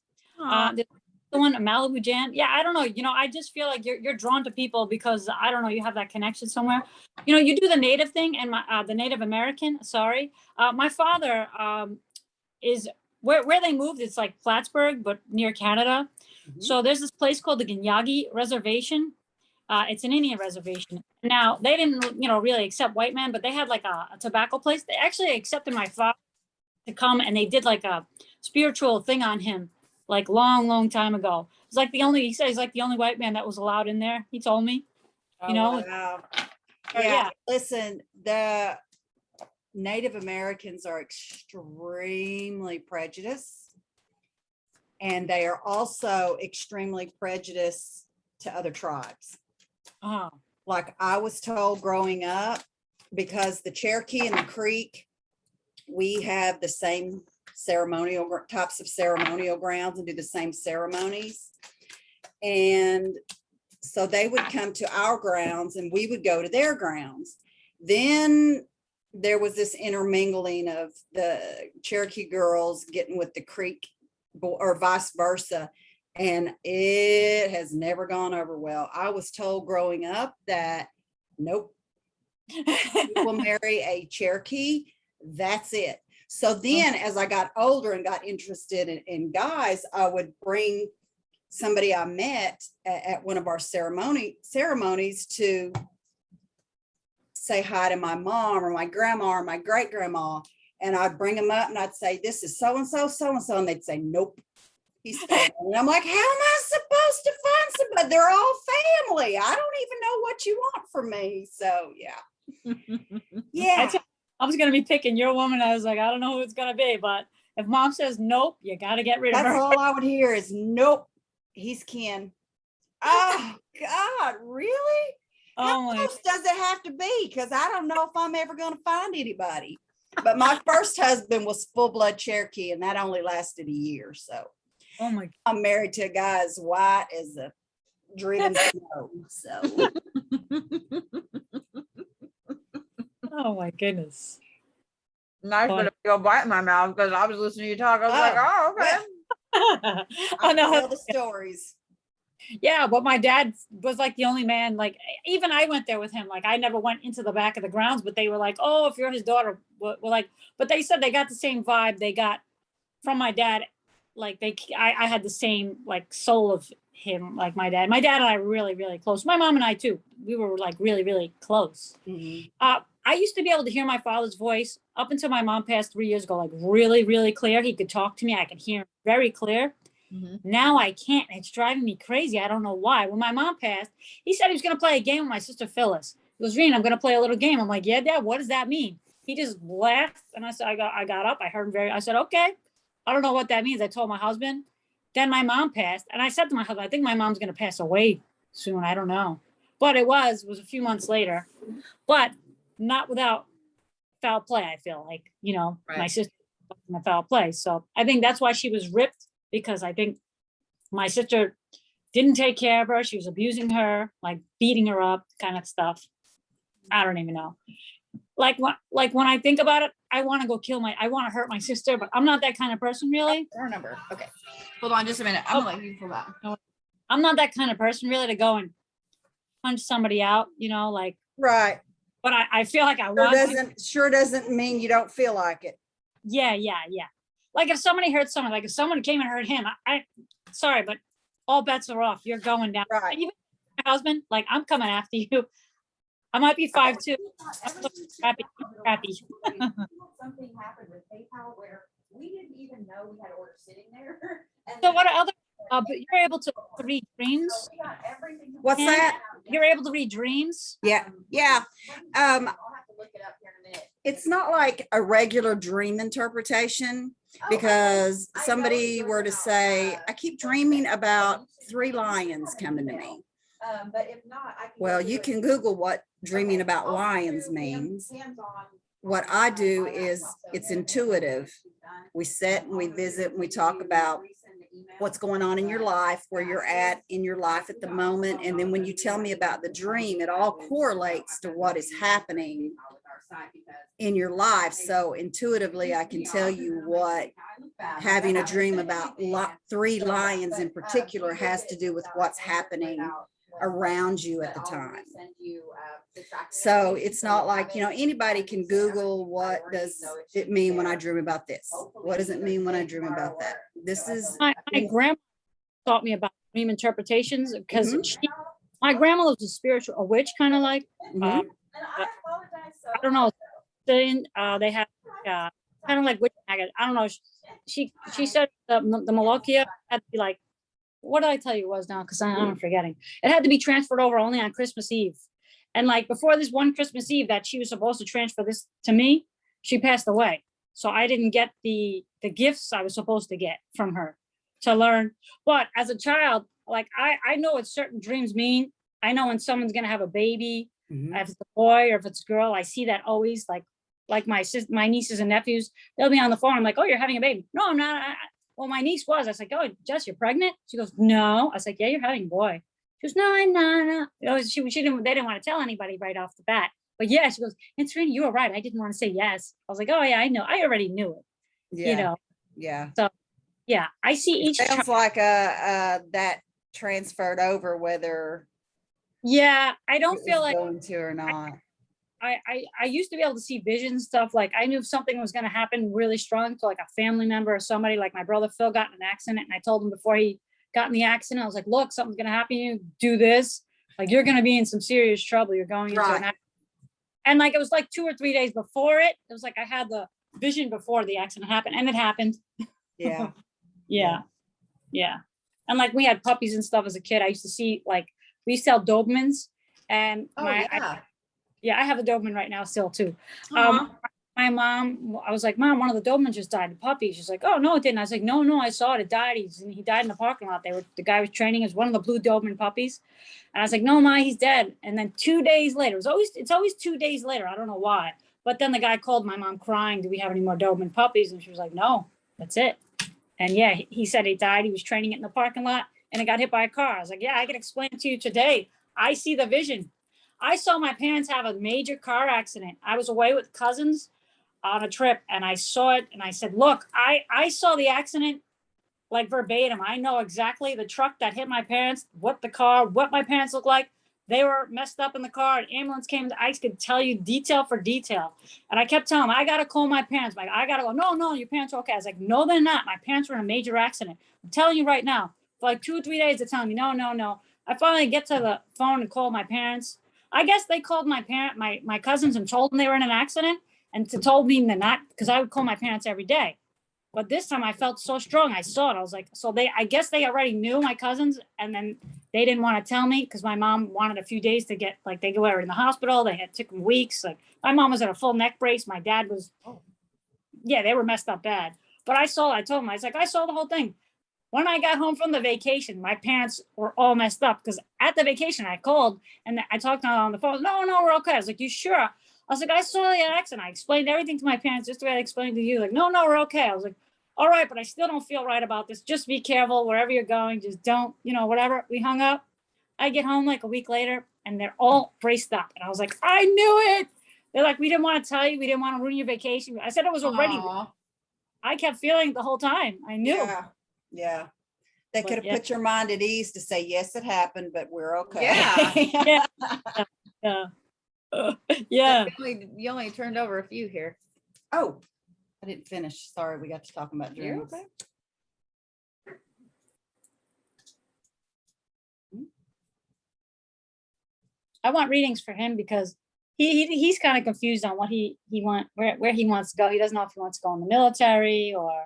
The one Malibu Jan. Yeah, I don't know. I just feel like you're drawn to people because I don't know, you have that connection somewhere. You do the native thing and the Native American. Sorry, my father is where they moved. It's like Plattsburgh, but near Canada. Mhm. So there's this place called the Ganyagi Reservation. It's an Indian reservation. Now they didn't, really accept white men, but they had like a tobacco place. They actually accepted my father to come, and they did like a spiritual thing on him, like long, long time ago. It's like he said he's like the only white man that was allowed in there. He told me, Wow. Or, yeah. Listen, the Native Americans are extremely prejudiced, and they are also extremely prejudiced to other tribes. oh, Like I was told growing up, because the Cherokee and the Creek, we have the same types of ceremonial grounds and do the same ceremonies. And so they would come to our grounds and we would go to their grounds. Then there was this intermingling of the Cherokee girls getting with the Creek or vice versa. And it has never gone over well. I was told growing up that, nope, you will marry a Cherokee, that's it. So then as I got older and got interested in guys, I would bring somebody I met at one of our ceremonies to say hi to my mom or my grandma or my great grandma. And I'd bring them up and I'd say, this is so-and-so, so-and-so. And they'd say, nope. He's family. And I'm like, how am I supposed to find somebody? They're all family. I don't even know what you want from me. So yeah. Yeah. I was gonna be picking your woman. I was like, I don't know who it's gonna be, but if mom says nope, you gotta get rid of That's her. all I would hear is nope. He's kin. Oh God, really? How Oh my, close does it have to be? Because I don't know if I'm ever going to find anybody. But my first husband was full-blood Cherokee, and that only lasted a year. So oh my. I'm married to a guy as white as a driven snow. So Oh my goodness. Nice, but a big bite in my mouth because I was listening to you talk. I was like, oh, okay. Oh I no. tell the stories. Yeah, but my dad was like the only man, like even I went there with him. Like I never went into the back of the grounds, but they were like, oh, if you're his daughter, we're like, but they said they got the same vibe they got from my dad. Like I had the same like soul of him, like my dad. My dad and I were really, really close. My mom and I too. We were like really, really close. Mhm. I used to be able to hear my father's voice up until my mom passed 3 years ago, like really, really clear. He could talk to me. I could hear him very clear. Mhm. Now I can't. It's driving me crazy. I don't know why. When my mom passed, he said he was going to play a game with my sister Phyllis. He goes, Reen, I'm going to play a little game. I'm like, yeah, Dad, what does that mean? He just laughed. And I said, I got up. I heard him I said, okay. I don't know what that means. I told my husband. Then my mom passed. And I said to my husband, I think my mom's going to pass away soon. I don't know. But it was a few months later. But not without foul play, I feel like, Right. my sister was in a foul play. So I think that's why she was ripped, because I think my sister didn't take care of her. She was abusing her, like beating her up, kind of stuff. I don't even know. Like when I think about it, I want to go I want to hurt my sister, but I'm not that kind of person really. Our number. Okay. Hold on just a minute. I'm gonna let you pull that. I'm not that kind of person really to go and punch somebody out, like, Right. but I feel like I Sure want to. doesn't mean you don't feel like it. Yeah. Like if somebody hurt someone, like if someone came and hurt him, sorry, but all bets are off. You're going down. Right. Even my husband, like I'm coming after you. I might be 5'2". Crappy. Something happened with PayPal where we didn't even know we had orders sitting there. And So then- what are other, but you're able to read dreams? So we got everything. What's Yeah. that? You're able to read dreams? Yeah. Yeah. I'll have to look it up here in a minute. It's not like a regular dream interpretation, because somebody were to say, I keep dreaming about 3 lions coming to me. But if not, I can. Well, you can Google what dreaming about lions means. What I do is it's intuitive. We sit and we visit and we talk about what's going on in your life, where you're at in your life at the moment. And then when you tell me about the dream, it all correlates to what is happening in your life. So intuitively, I can tell you what having a dream about 3 lions in particular has to do with what's happening around you at the time. So it's not like, anybody can Google what does it mean when I dream about this? What does it mean when I dream about that? This is My grandma taught me about dream interpretations because Mhm. my grandma was a witch, kind of like, Mhm. I don't know, they have kind of like witch maggot. I don't know. She said the Malokia had to be like, what did I tell you it was now? Because I'm forgetting. It had to be transferred over only on Christmas Eve. And like before this one Christmas Eve that she was supposed to transfer this to me, she passed away. So I didn't get the gifts I was supposed to get from her to learn. But as a child, like I know what certain dreams mean. I know when someone's gonna have a baby, Mhm. if it's a boy or if it's a girl. I see that always, like my nieces and nephews, they'll be on the phone. I'm like, oh, you're having a baby. No, I'm not. Well, my niece was. I was like, oh, Jess, you're pregnant? She goes, no. I was like, yeah, you're having a boy. She goes, no, I'm not. She didn't, they didn't want to tell anybody right off the bat. But yeah, she goes, and Serena, you were right. I didn't want to say yes. I was like, oh yeah, I know. I already knew it. Yeah. Yeah. Yeah, I see each child. Sounds like that transferred over, whether Yeah, I don't it feel was like going to or not. I used to be able to see vision stuff. Like I knew if something was going to happen really strong to like a family member or somebody. Like my brother Phil got in an accident, and I told him before he got in the accident, I was like, look, something's going to happen to you. Do this. Like you're going to be in some serious trouble. You're going into an Right. accident. And like it was like 2 or 3 days before it. It was like I had the vision before the accident happened, and it happened. Yeah. Yeah. And like we had puppies and stuff as a kid. I used to see like we used to sell Dobermans, and I have a Doberman right now still too. My mom, I was like, Mom, one of the Dobermans just died, the puppy. She's like, oh no, it didn't. I was like, no, I saw it. It died. He died in the parking lot. The guy was training as one of the blue Doberman puppies. And I was like, no, Ma, he's dead. And then 2 days later, it's always 2 days later. I don't know why. But then the guy called my mom crying, do we have any more Doberman puppies? And she was like, no, that's it. And yeah, he said he died. He was training it in the parking lot and it got hit by a car. I was like, yeah, I can explain it to you today. I see the vision. I saw my parents have a major car accident. I was away with cousins on a trip and I saw it and I said, look, I saw the accident like verbatim. I know exactly the truck that hit my parents, what my parents looked like. They were messed up in the car. An ambulance came. I could tell you detail for detail. And I kept telling them, I got to call my parents. Like, I got to go, no, your parents are okay. I was like, no, they're not. My parents were in a major accident. I'm telling you right now. For like 2 or 3 days, they're telling me, no. I finally get to the phone and call my parents. I guess they called my cousins and told them they were in an accident and told me they're not, because I would call my parents every day. But this time I felt so strong. I saw it. I was like, I guess they already knew, my cousins, and then they didn't want to tell me because my mom wanted a few days to get, like, they were in the hospital. They had took weeks. Like my mom was in a full neck brace. My dad was, yeah, they were messed up bad. But I told them, I was like, I saw the whole thing. When I got home from the vacation, my parents were all messed up because at the vacation I called and I talked to them on the phone. No, we're okay. I was like, you sure? I was like, I saw the accident. I explained everything to my parents just the way I explained to you. Like, no, we're okay. I was like, all right, but I still don't feel right about this. Just be careful wherever you're going. Just don't, whatever. We hung up. I get home like a week later and they're all braced up. And I was like, I knew it. They're like, we didn't want to tell you. We didn't want to ruin your vacation. I said it was already. I kept feeling the whole time. I knew. Yeah. They But could have yeah. put your mind at ease to say, yes, it happened, but we're okay. Yeah. Yeah. Yeah. You only turned over a few here. Oh, I didn't finish. Sorry, we got to talking about You're dreams. okay. I want readings for him because he's kind of confused on what he want where he wants to go. He doesn't know if he wants to go in the military or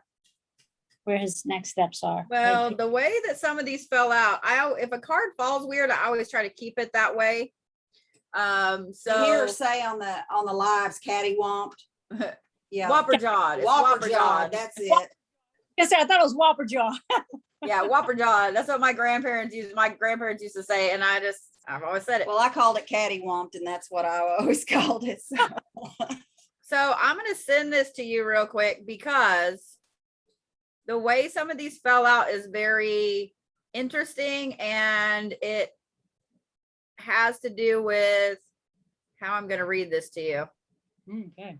where his next steps are. Well, Like, the way that some of these fell out, if a card falls weird, I always try to keep it that way. So So here say on the lives, cattywamped. Yeah. Whopper jawed. It's Whopper jawed. That's it. I said, I thought it was Whopper Jaw. Yeah, Whopper jawed. That's what my grandparents used to say, and I've always said it. Well, I called it cattywamped, and that's what I always called it. So. So I'm gonna send this to you real quick because the way some of these fell out is very interesting, and it has to do with how I'm gonna read this to you. Okay.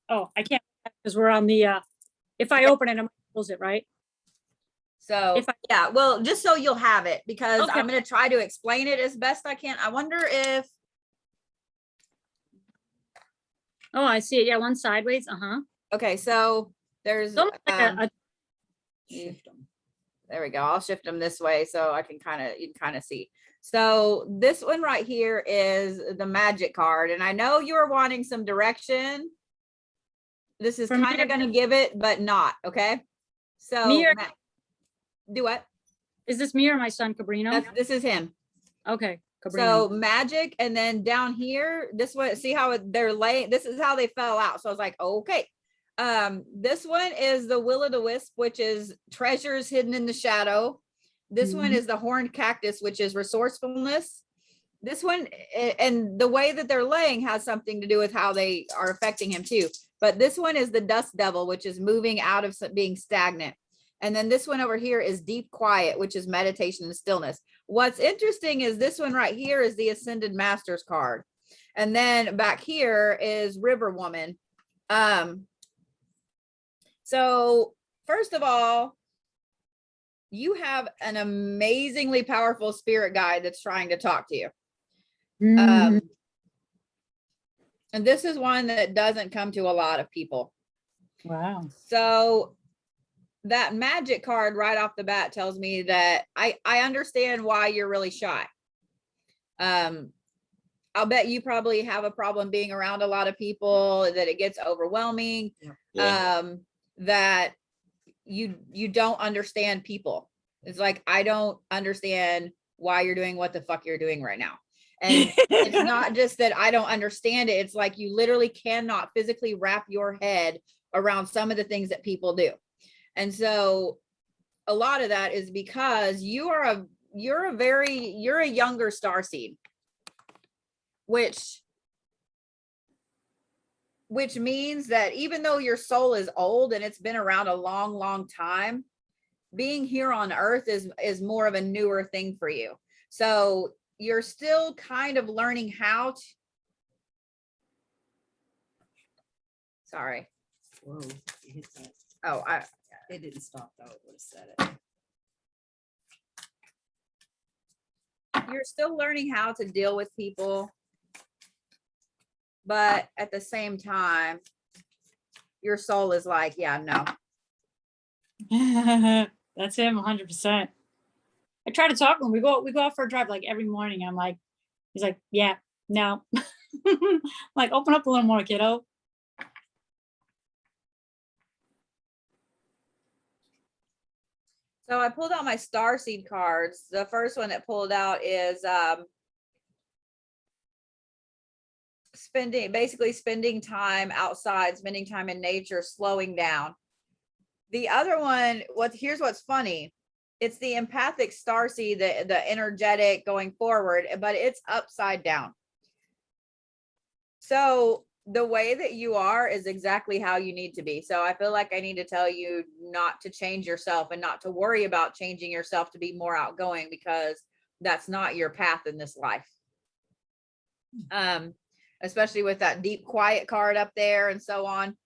Oh, I can't because we're on the if I open it, I'm gonna close it, right? So yeah, well, just so you'll have it, because Okay. I'm going to try to explain it as best I can. I wonder if, Oh, I see it. Yeah, one sideways. okay, so there's, It's almost like a Shift 'em. there we go. I'll shift them this way so you can kind of see. So this one right here is the magic card. And I know you were wanting some direction. This is For me kind or- of going to give it, but not, okay? So Me or- do what? Is this me or my son Cabrino? This is him. Okay, Cabrino. So magic, and then down here, this one, see how they're laying, this is how they fell out. So I was like, okay. This one is the will-o'-the-wisp, which is treasures hidden in the shadow. This one Mhm. is the horned cactus, which is resourcefulness. This one, and the way that they're laying has something to do with how they are affecting him too. But this one is the dust devil, which is moving out of being stagnant. And then this one over here is deep quiet, which is meditation and stillness. What's interesting is this one right here is the Ascended Masters card. And then back here is River Woman. So first of all, you have an amazingly powerful spirit guide that's trying to talk to you. Mhm. And this is one that doesn't come to a lot of people. Wow. So that magic card right off the bat tells me that I understand why you're really shy. I'll bet you probably have a problem being around a lot of people, that it gets overwhelming. Yeah. That you don't understand people. It's like, I don't understand why you're doing what the fuck you're doing right now. And it's not just that I don't understand it. It's like you literally cannot physically wrap your head around some of the things that people do. And so a lot of that is because you're a younger starseed, which means that even though your soul is old and it's been around a long, long time, being here on earth is more of a newer thing for you. So you're still kind of learning how to, sorry. Whoa, you hit that. Oh, It didn't stop though. It would have said it. you're still learning how to deal with people, but at the same time, your soul is like, yeah, no. That's him 100%. I try to talk to him. We go out for a drive like every morning. I'm like, he's like, yeah, no. Like, open up a little more, kiddo. So I pulled out my starseed cards. The first one that pulled out is spending time outside, spending time in nature, slowing down. The other one, here's what's funny. It's the empathic starseed, the energetic going forward, but it's upside down. So the way that you are is exactly how you need to be. So I feel like I need to tell you not to change yourself and not to worry about changing yourself to be more outgoing, because that's not your path in this life. Especially with that deep quiet card up there and so on.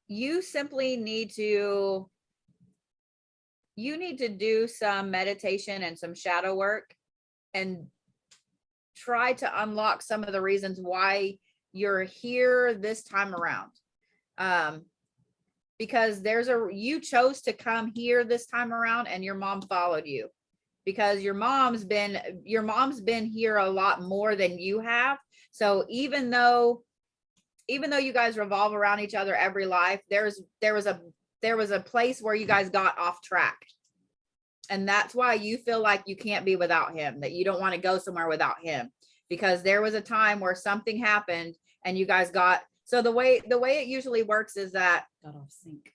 You simply need to you need to do some meditation and some shadow work and try to unlock some of the reasons why you're here this time around. Because you chose to come here this time around and your mom followed you, because your mom's been here a lot more than you have. So even though you guys revolve around each other every life, there was a place where you guys got off track. And that's why you feel like you can't be without him, that you don't want to go somewhere without him, because there was a time where something happened and you guys got, so the way it usually works is that Got off sync.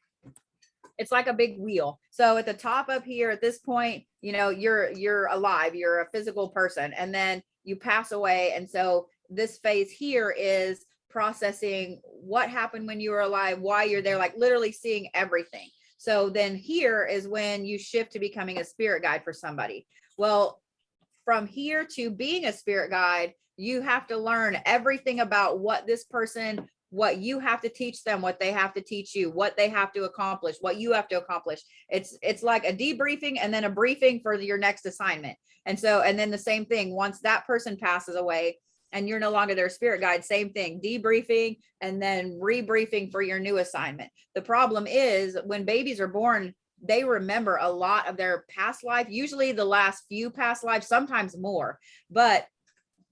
it's like a big wheel. So at the top up here at this point, you're alive, you're a physical person, and then you pass away. And so this phase here is processing what happened when you were alive, why you're there, like literally seeing everything. So then here is when you shift to becoming a spirit guide for somebody. Well, from here to being a spirit guide, you have to learn everything about what this person, what you have to teach them, what they have to teach you, what they have to accomplish, what you have to accomplish. It's like a debriefing and then a briefing for your next assignment. And then the same thing, once that person passes away and you're no longer their spirit guide, same thing, debriefing and then rebriefing for your new assignment. The problem is when babies are born, they remember a lot of their past life, usually the last few past lives, sometimes more. But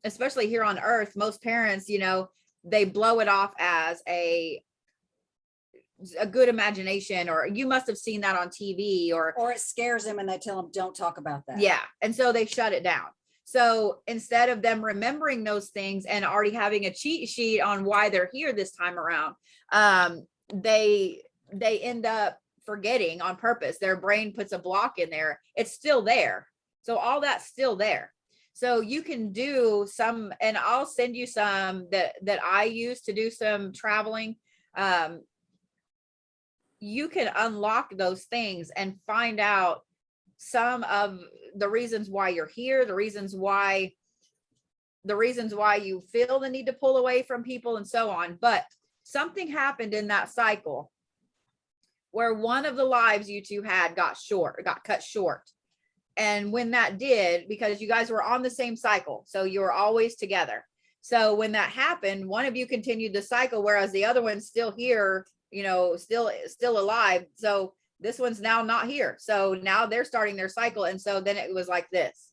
especially here on earth, most parents, they blow it off as a good imagination, or you must have seen that on TV, or Or it scares them and they tell them, don't talk about that. yeah. And so they shut it down. So instead of them remembering those things and already having a cheat sheet on why they're here this time around, they end up forgetting on purpose. Their brain puts a block in there. It's still there. So all that's still there. So you can do some, and I'll send you some that I use to do some traveling. You can unlock those things and find out some of the reasons why you're here, the reasons why you feel the need to pull away from people and so on. But something happened in that cycle where one of the lives you two had got cut short. And when that did, because you guys were on the same cycle, so you were always together. So when that happened, one of you continued the cycle, whereas the other one's still here, still alive. So this one's now not here. So now they're starting their cycle. And so then it was like this,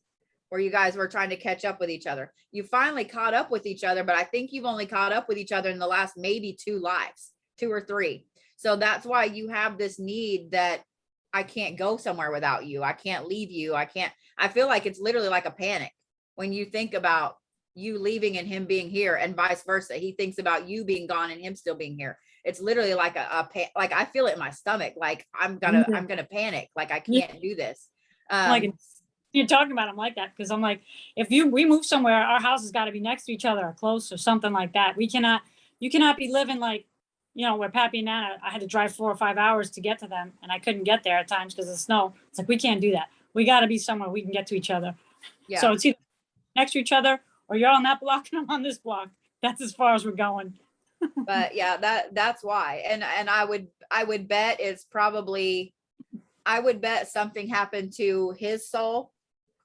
where you guys were trying to catch up with each other. You finally caught up with each other, but I think you've only caught up with each other in the last maybe 2 lives, 2 or 3. So that's why you have this need that I can't go somewhere without you. I can't leave you. I feel like it's literally like a panic when you think about you leaving and him being here, and vice versa. He thinks about you being gone and him still being here. It's literally like like I feel it in my stomach. Like I'm gonna panic. Like I can't do this. Like you're talking about, I'm like that, because I'm like, if we move somewhere, our house has got to be next to each other or close or something like that. You cannot be living like, where Pappy and Nana, I had to drive 4 or 5 hours to get to them, and I couldn't get there at times because of snow. It's like, we can't do that. We got to be somewhere we can get to each other. Yeah. So it's either next to each other, or you're on that block and I'm on this block. That's as far as we're going. But yeah, that's why. And I would bet it's probably, I would bet something happened to his soul,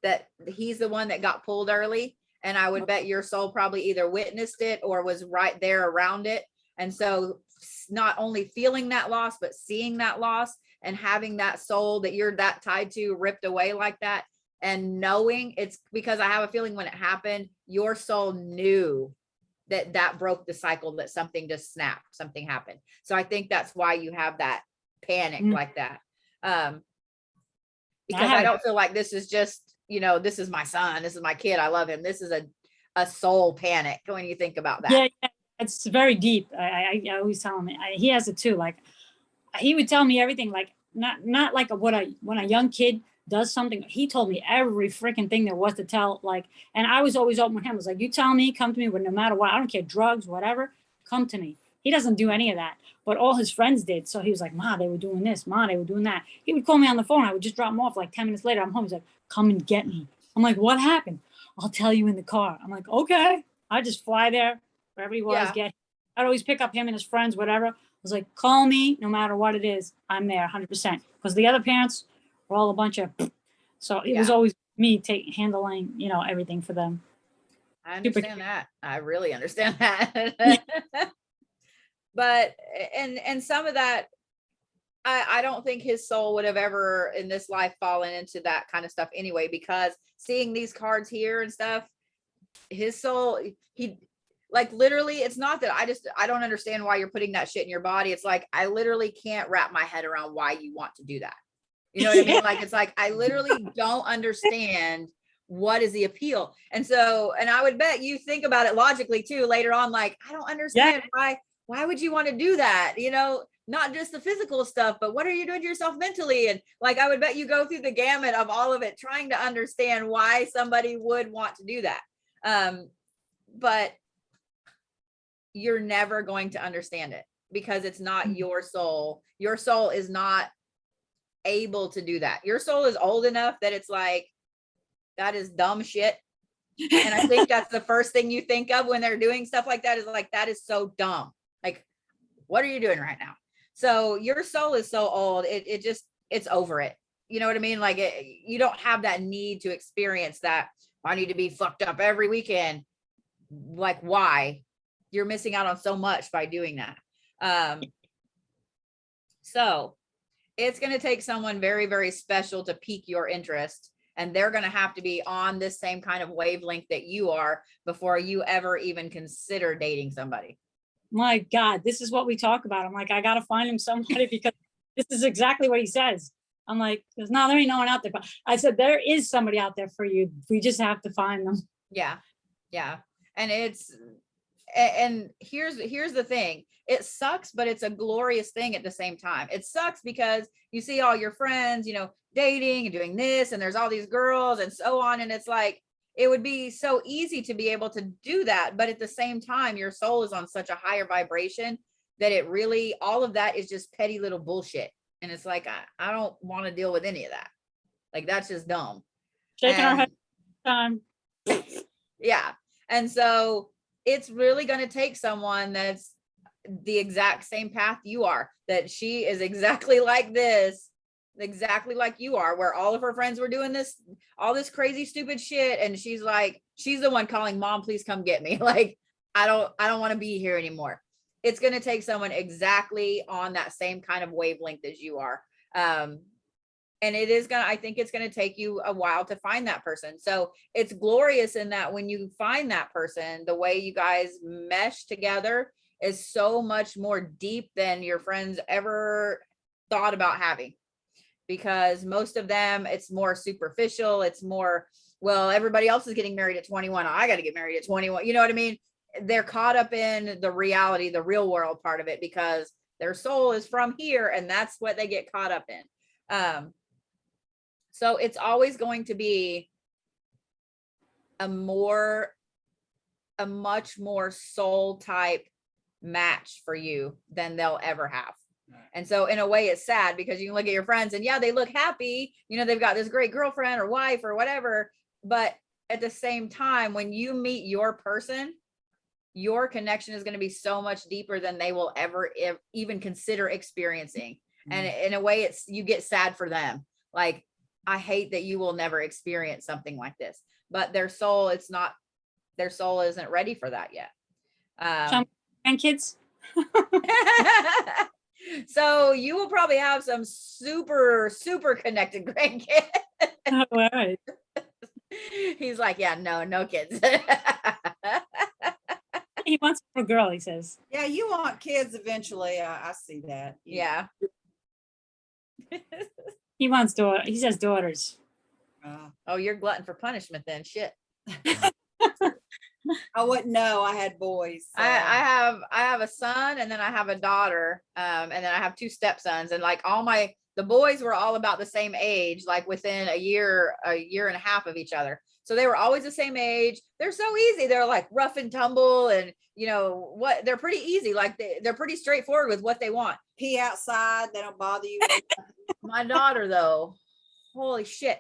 that he's the one that got pulled early. And I would bet your soul probably either witnessed it or was right there around it. And so not only feeling that loss, but seeing that loss and having that soul that you're that tied to ripped away like that, and knowing it's because I have a feeling when it happened, your soul knew that broke the cycle, that something just snapped, something happened. So I think that's why you have that panic like that. Because I don't feel like this is just, this is my son, this is my kid, I love him. This is a soul panic when you think about that. Yeah, it's very deep. I always tell him, he has it too. Like he would tell me everything, like not like when a young kid does something, he told me every freaking thing there was to tell. Like, and I was always open with him. I was like, you tell me, come to me with no matter what. I don't care, drugs, whatever, come to me. He doesn't do any of that, but all his friends did. So he was like, Ma, they were doing this. Ma, they were doing that. He would call me on the phone. I would just drop him off. Like 10 minutes later, I'm home. He's like, come and get me. I'm like, what happened? I'll tell you in the car. I'm like, okay. I just fly there, wherever he was, I'd always pick up him and his friends, whatever. I was like, call me no matter what it is. I'm there 100%. Because the other parents we're all a bunch of, so it was Yeah. always me handling, everything for them. I Super understand that. I really understand that. Yeah. But and some of that, I don't think his soul would have ever in this life fallen into that kind of stuff anyway, because seeing these cards here and stuff, his soul, he like literally, it's not that I don't understand why you're putting that shit in your body. It's like, I literally can't wrap my head around why you want to do that. You know what I mean? Like, it's like, I literally don't understand what is the appeal. And so, and I would bet you think about it logically too later on, like, I don't understand why would you want to do that? Not just the physical stuff, but what are you doing to yourself mentally? And like, I would bet you go through the gamut of all of it, trying to understand why somebody would want to do that. But you're never going to understand it because it's not your soul. Your soul is not able to do that. Your soul is old enough that it's like, that is dumb shit. And I think that's the first thing you think of when they're doing stuff like that, is like, that is so dumb. Like, what are you doing right now? So your soul is so old, it's over it. You know what I mean? Like, you don't have that need to experience that. I need to be fucked up every weekend. Like, why? You're missing out on so much by doing that. So it's going to take someone very, very special to pique your interest. And they're going to have to be on this same kind of wavelength that you are before you ever even consider dating somebody. My God, this is what we talk about. I'm like, I got to find him somebody because this is exactly what he says. I'm like, there ain't no one out there. But I said, there is somebody out there for you. We just have to find them. Yeah. Yeah. And here's the thing. It sucks, but it's a glorious thing at the same time. It sucks because you see all your friends, dating and doing this, and there's all these girls and so on. And it's like, it would be so easy to be able to do that. But at the same time, your soul is on such a higher vibration that it really, all of that is just petty little bullshit. And it's like, I don't want to deal with any of that. Like, that's just dumb. Shaking our head time. Yeah. And so it's really going to take someone that's the exact same path you are, that she is exactly like this, exactly like you are, where all of her friends were doing this, all this crazy stupid shit, and she's like, she's the one calling, mom, please come get me. Like, I don't want to be here anymore. It's going to take someone exactly on that same kind of wavelength as you are. And I think it's going to take you a while to find that person. So it's glorious in that when you find that person, the way you guys mesh together is so much more deep than your friends ever thought about having. Because most of them, it's more superficial. It's more, well, everybody else is getting married at 21. I got to get married at 21. You know what I mean? They're caught up in the reality, the real world part of it, because their soul is from here, and that's what they get caught up in. So it's always going to be a much more soul type match for you than they'll ever have. And so in a way, it's sad because you can look at your friends and yeah, they look happy, they've got this great girlfriend or wife or whatever. But at the same time, when you meet your person, your connection is going to be so much deeper than they will ever even consider experiencing. And in a way, you get sad for them. Like, I hate that you will never experience something like this, but their soul isn't ready for that yet. Grandkids. So you will probably have some super, super connected grandkids. All right. He's like, yeah, no kids. He wants a girl, he says. Yeah, you want kids eventually. I see that. Yeah. He wants daughter. He says daughters. Oh, you're glutton for punishment then. Shit. I wouldn't know. I had boys. So. I have a son, and then I have a daughter, and then I have two stepsons, and like the boys were all about the same age, like within a year and a half of each other. So they were always the same age. They're so easy. They're like rough and tumble, and they're pretty easy. Like they're pretty straightforward with what they want. Pee outside. They don't bother you. My daughter, though, holy shit.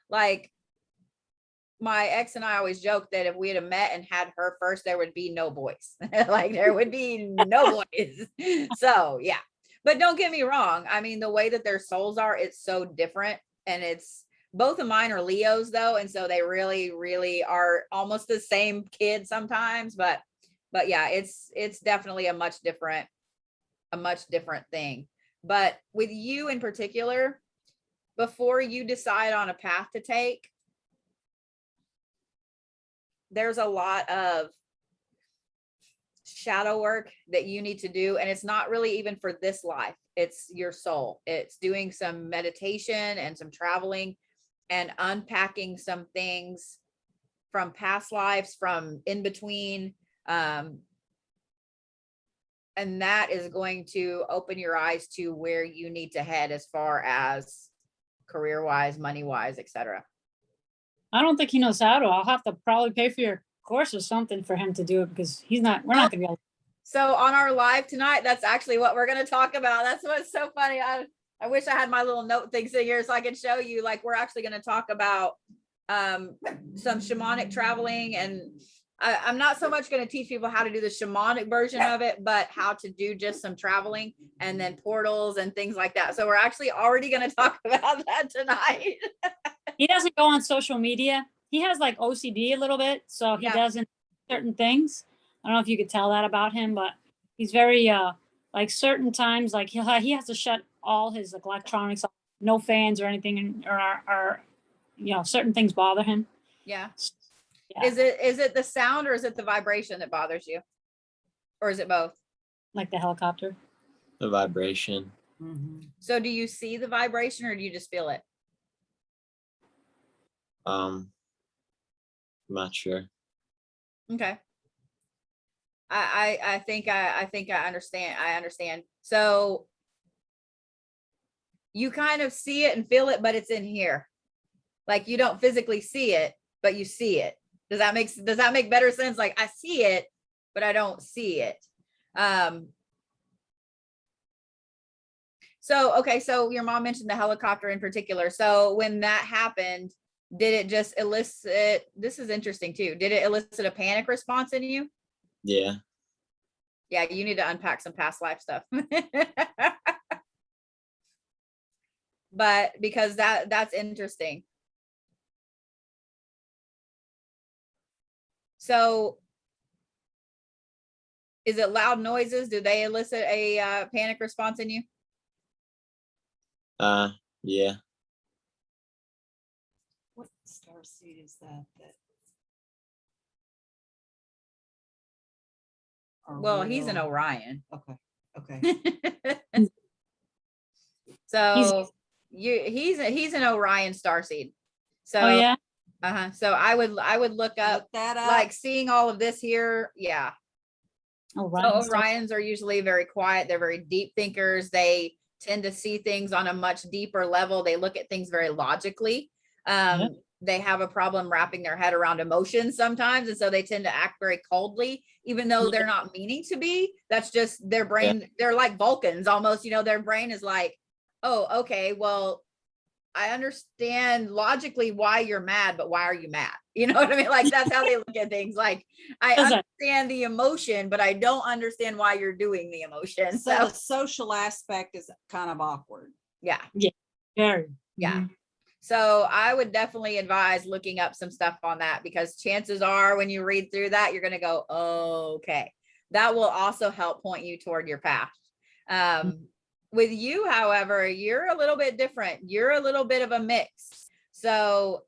Like, my ex and I always joke that if we had met and had her first, there would be no boys. Like, there would be no boys. So yeah, but don't get me wrong. I mean, the way that their souls are, it's so different. and it's both of mine are Leos though, and so they really, really are almost the same kid sometimes. But yeah, it's definitely a much different thing. But with you in particular, before you decide on a path to take, there's a lot of shadow work that you need to do. And it's not really even for this life. It's your soul. It's doing some meditation and some traveling and unpacking some things from past lives, from in between. And that is going to open your eyes to where you need to head as far as career wise, money wise, etc. I don't think he knows how to. I'll have to probably pay for your course or something for him to do it because we're not going to be able to. So on our live tonight, that's actually what we're going to talk about. That's what's so funny. I wish I had my little note things in here so I could show you, like, we're actually going to talk about some shamanic traveling. And I'm not so much going to teach people how to do the shamanic version of it, but how to do just some traveling and then portals and things like that. So we're actually already going to talk about that tonight. He doesn't go on social media. He has like OCD a little bit, so he Yeah. doesn't certain things. I don't know if you could tell that about him, but he's very like certain times, like he has to shut all his like, electronics off, no fans or anything, or certain things bother him. Yeah. Yeah. Is it the sound or is it the vibration that bothers you? Or is it both? Like the helicopter. The vibration. So do you see the vibration or do you just feel it? I'm not sure. Okay. I think I understand. I understand. So you kind of see it and feel it, but it's in here. Like you don't physically see it, but you see it. Does that make better sense? Like I see it, but I don't see it. So, okay. So your mom mentioned the helicopter in particular. So when that happened, did it just elicit, this is interesting too. Did it elicit a panic response in you? Yeah. Yeah, you need to unpack some past life stuff. But because that's interesting. So is it loud noises? Do they elicit a panic response in you? Yeah. What star seed is that? Well, he's an Orion. Okay. So he's an Orion starseed. So Oh yeah. So I would look up, Look that up. like seeing all of this here. Yeah. Oh, So Ryan. Orions are usually very quiet. They're very deep thinkers. They tend to see things on a much deeper level. They look at things very logically. They have a problem wrapping their head around emotions sometimes. And so they tend to act very coldly, even though they're not meaning to be. That's just their brain. Yeah. They're like Vulcans almost, their brain is like, oh, okay, well, I understand logically why you're mad, but why are you mad? You know what I mean? Like that's how they look at things. Like I understand the emotion, but I don't understand why you're doing the emotion. So the social aspect is kind of awkward. Yeah. Yeah. Very. Yeah. Mm-hmm. So I would definitely advise looking up some stuff on that, because chances are when you read through that, you're going to go, oh, okay. That will also help point you toward your path. With you, however, you're a little bit different. You're a little bit of a mix. So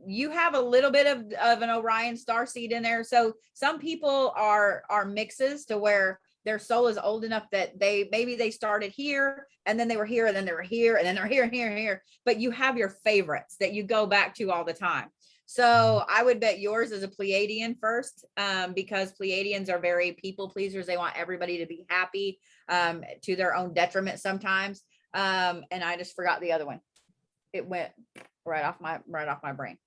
you have a little bit of an Orion starseed in there. So some people are mixes to where their soul is old enough that maybe they started here and then they were here and then they were here and then they're here and here and here. But you have your favorites that you go back to all the time. So I would bet yours is a Pleiadian first, because Pleiadians are very people pleasers. They want everybody to be happy, to their own detriment sometimes. And I just forgot the other one. It went right off my brain.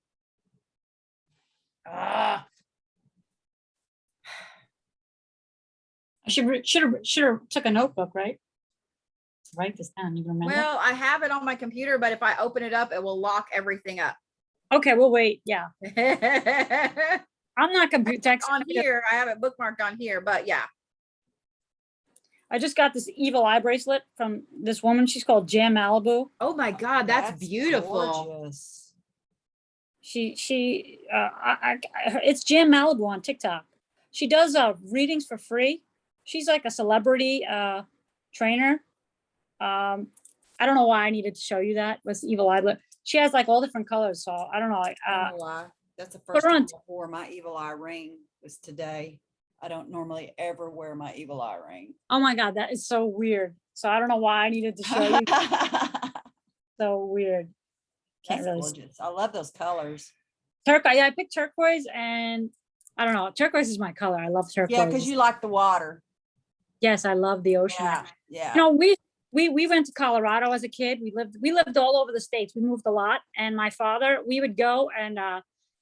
I should have took a notebook, right? Write this down. You remember? Well, I have it on my computer, but if I open it up, it will lock everything up. Okay, we'll wait. Yeah. I'm not computer tech on here. I have it bookmarked on here, but yeah. I just got this evil eye bracelet from this woman. She's called Jam Malibu. Oh my God, that's beautiful. Gorgeous. It's Jam Malibu on TikTok. She does readings for free. She's like a celebrity trainer. I don't know why I needed to show you that with evil eye, but she has like all different colors. So I don't know. I don't know why. That's the put first her on time before my evil eye ring was today. I don't normally ever wear my evil eye ring. Oh my God, that is so weird. So I don't know why I needed to show you. So weird. Can't That's really gorgeous. I love those colors. turquoise. Yeah, I picked turquoise, and I don't know. Turquoise is my color. I love turquoise. Yeah, because you like the water. Yes, I love the ocean. Yeah, yeah. You know, we went to Colorado as a kid. We lived all over the states. We moved a lot, and my father, we would go and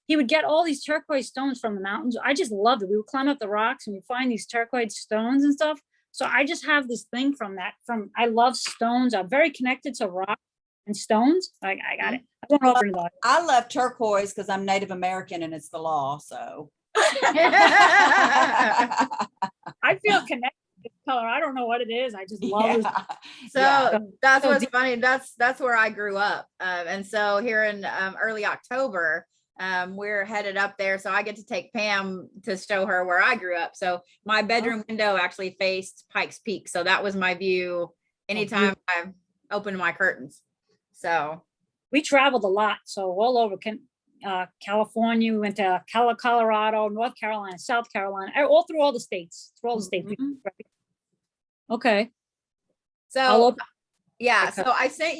he would get all these turquoise stones from the mountains. I just loved it. We would climb up the rocks and we'd find these turquoise stones and stuff. So I just have this thing from that. I love stones. I'm very connected to rock and stones. I got it. I won't open it up. I love turquoise because I'm Native American and it's the law. So I feel connected to this color. I don't know what it is. I just love it. yeah. So Yeah. that's So what's funny. That's where I grew up. And so here in early October, we're headed up there. So I get to take Pam to show her where I grew up. So my bedroom window actually faced Pikes Peak. So that was my view anytime I opened my curtains. So We traveled a lot. So all over California, we went to Colorado, North Carolina, South Carolina, all through all the states. Through all the states. Mhm. Okay. So open- yeah, Okay. so I sent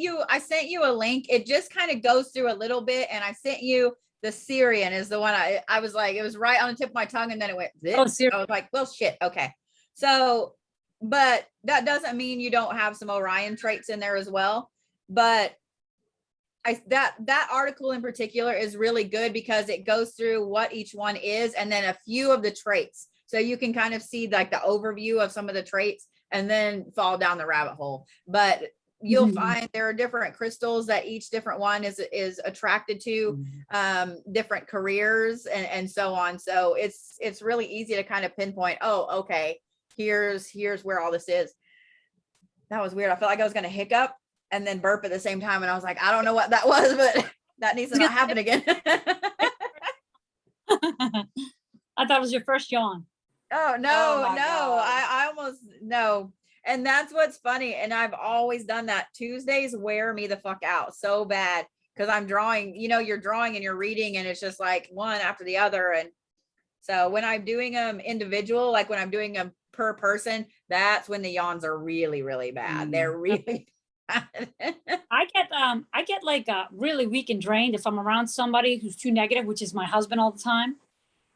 you a link. It just kind of goes through a little bit, and I sent you the Syrian is the one I was like, it was right on the tip of my tongue, and then it went zip. Oh, Syrian. I was like, well, shit, okay. So, but that doesn't mean you don't have some Orion traits in there as well. But that article in particular is really good because it goes through what each one is and then a few of the traits. So you can kind of see like the overview of some of the traits and then fall down the rabbit hole. But you'll find there are different crystals that each different one is attracted to, different careers and so on. So it's really easy to kind of pinpoint, oh, okay, here's where all this is. That was weird. I felt like I was going to hiccup and then burp at the same time. And I was like, I don't know what that was, but that needs to not happen again. I thought it was your first yawn. Oh, no, Oh my no. God. I almost, no. And that's what's funny. And I've always done that. Tuesdays wear me the fuck out so bad because I'm drawing, you're drawing and you're reading and it's just like one after the other. And so when I'm doing them individual, like when I'm doing them per person, that's when the yawns are really, really bad. They're really bad. I get like really weak and drained if I'm around somebody who's too negative, which is my husband all the time.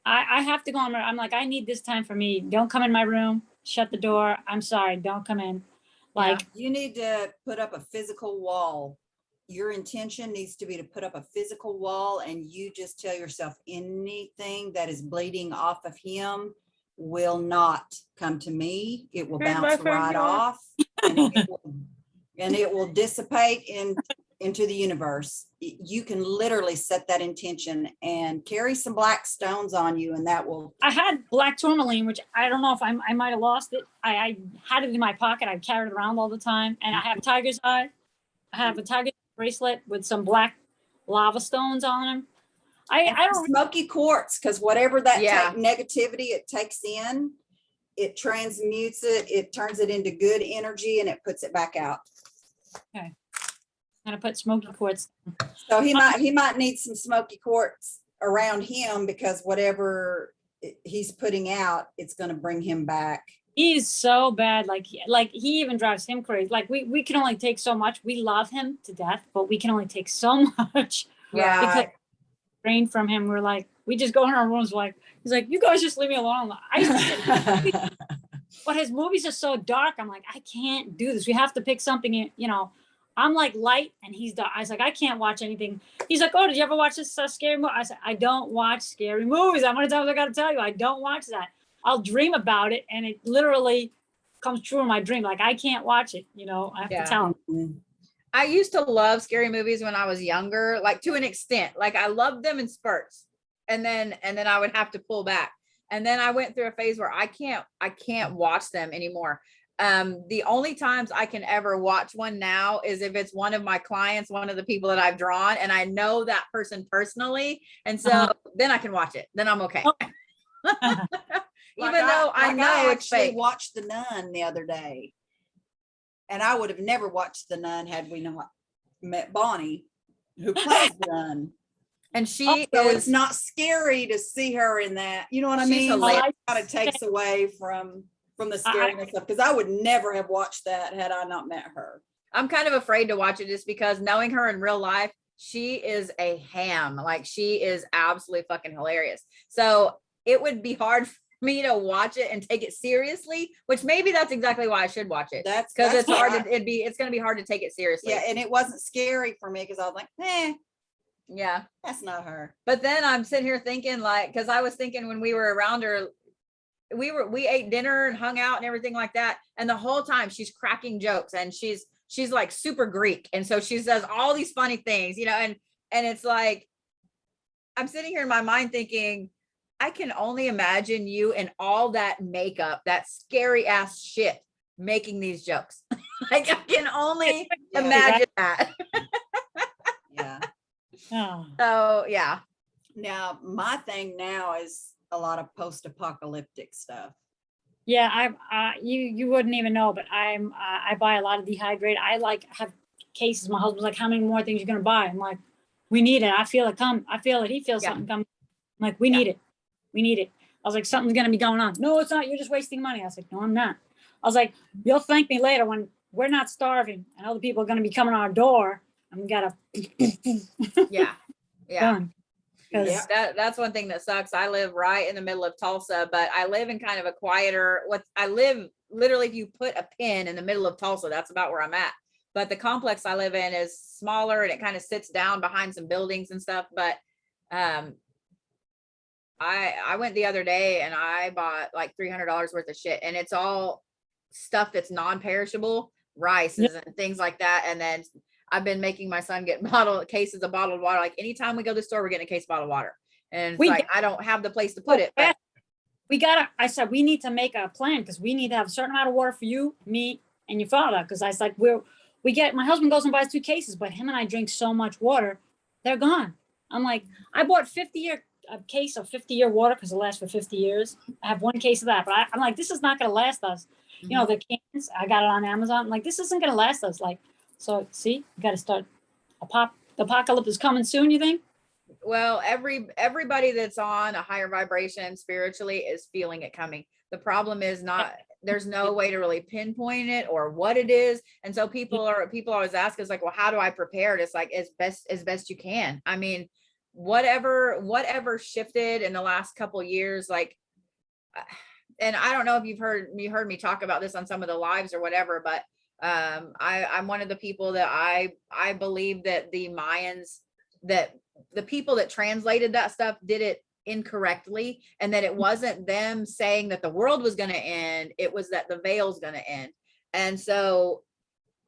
I have to go on. I'm like, I need this time for me. Don't come in my room. Shut the door. I'm sorry. Don't come in. Like, you need to put up a physical wall. Your intention needs to be to put up a physical wall, and you just tell yourself anything that is bleeding off of him will not come to me. It will bounce right off, and it will dissipate into the universe. You can literally set that intention and carry some black stones on you, and that will. I had black tourmaline, which I don't know if I might have lost it. I had it in my pocket. I carried it around all the time. And I have tiger's eye. I have a tiger bracelet with some black lava stones on them. I don't smoky quartz, because whatever that Yeah. negativity it takes in, it transmutes it, it turns it into good energy, and it puts it back out. I'm gonna put smoky quartz. So he might need some smoky quartz around him, because whatever he's putting out, it's going to bring him back. He's so bad. Like he even drives him crazy. Like we can only take so much. We love him to death, but we can only take so much. Yeah. Because rain from him. We're like, we just go in our rooms. Like, he's like, you guys just leave me alone. But his movies are so dark. I'm like, I can't do this. We have to pick something, I'm like light and he's dark. I was like, I can't watch anything. He's like, oh, did you ever watch this scary movie? I said, I don't watch scary movies. How many times I got to tell you, I don't watch that. I'll dream about it and it literally comes true in my dream. Like, I can't watch it. I have to tell him. I used to love scary movies when I was younger, like to an extent. Like I loved them in spurts. And then I would have to pull back. And then I went through a phase where I can't watch them anymore. The only times I can ever watch one now is if it's one of my clients, one of the people that I've drawn, and I know that person personally. And so then I can watch it. Then I'm okay. Oh. Even though I know it's actually fake. watched The Nun the other day. And I would have never watched The Nun had we not met Bonnie, who plays The Nun. And she So is it's not scary to see her in that. You know what I She's mean? hilarious. It kind of takes away from the scariness stuff, because I would never have watched that had I not met her. I'm kind of afraid to watch it just because knowing her in real life, she is a ham. Like she is absolutely fucking hilarious. So it would be hard for me to watch it and take it seriously, which maybe that's exactly why I should watch it. That's Because it's hard why- to, it's going to be hard to take it seriously. Yeah, and it wasn't scary for me because I was like, Yeah. that's not her. But then I'm sitting here thinking like, because I was thinking when we were around her, we ate dinner and hung out and everything like that. And the whole time she's cracking jokes and she's like super Greek. And so she says all these funny things, you know, and it's like, I'm sitting here in my mind thinking, I can only imagine you in all that makeup, that scary ass shit, making these jokes. Like I can only Yeah. imagine that. Yeah. Oh. So yeah. Now, my thing now is a lot of post-apocalyptic stuff. Yeah, you wouldn't even know, but I buy a lot of dehydrated. I like have cases. My husband's like, how many more things you gonna buy? I'm like, we need it. I feel it come. I feel it. He feels Yeah. something coming. I'm like, we need it. We need it. I was like, something's gonna be going on. No, it's not. You're just wasting money. I was like, no, I'm not. I was like, you'll thank me later when we're not starving and other people are gonna be coming on our door and we gotta Yeah. Yeah. done. 'Cause Yeah. That's one thing that sucks. I live right in the middle of Tulsa, but I live in kind of a quieter, I live literally, if you put a pin in the middle of Tulsa, that's about where I'm at. But the complex I live in is smaller and it kind of sits down behind some buildings and stuff. But I went the other day and I bought like $300 worth of shit, and it's all stuff that's non-perishable, rices and things like that. And then I've been making my son get cases of bottled water. Like anytime we go to the store, we're getting a case of bottled water. And it's like, I don't have the place to put it. But I said, we need to make a plan because we need to have a certain amount of water for you, me, and your father. Because I was like, my husband goes and buys 2 cases, but him and I drink so much water, they're gone. I'm like, I bought a case of 50-year water because it lasts for 50 years. I have 1 case of that, but I'm like, this is not going to last us. You know, the cans, I got it on Amazon. I'm like, this isn't going to last us. Like, so see, you got to start. The apocalypse is coming soon, you think? Well, everybody that's on a higher vibration spiritually is feeling it coming. The problem is there's no way to really pinpoint it or what it is. And so people always ask us like, well, how do I prepare it? It's like as best you can. I mean, whatever shifted in the last couple years, like, and I don't know if you heard me talk about this on some of the lives or whatever, but I'm one of the people that I believe that the Mayans, that the people that translated that stuff did it incorrectly, and that it wasn't them saying that the world was going to end, it was that the veil's going to end. And so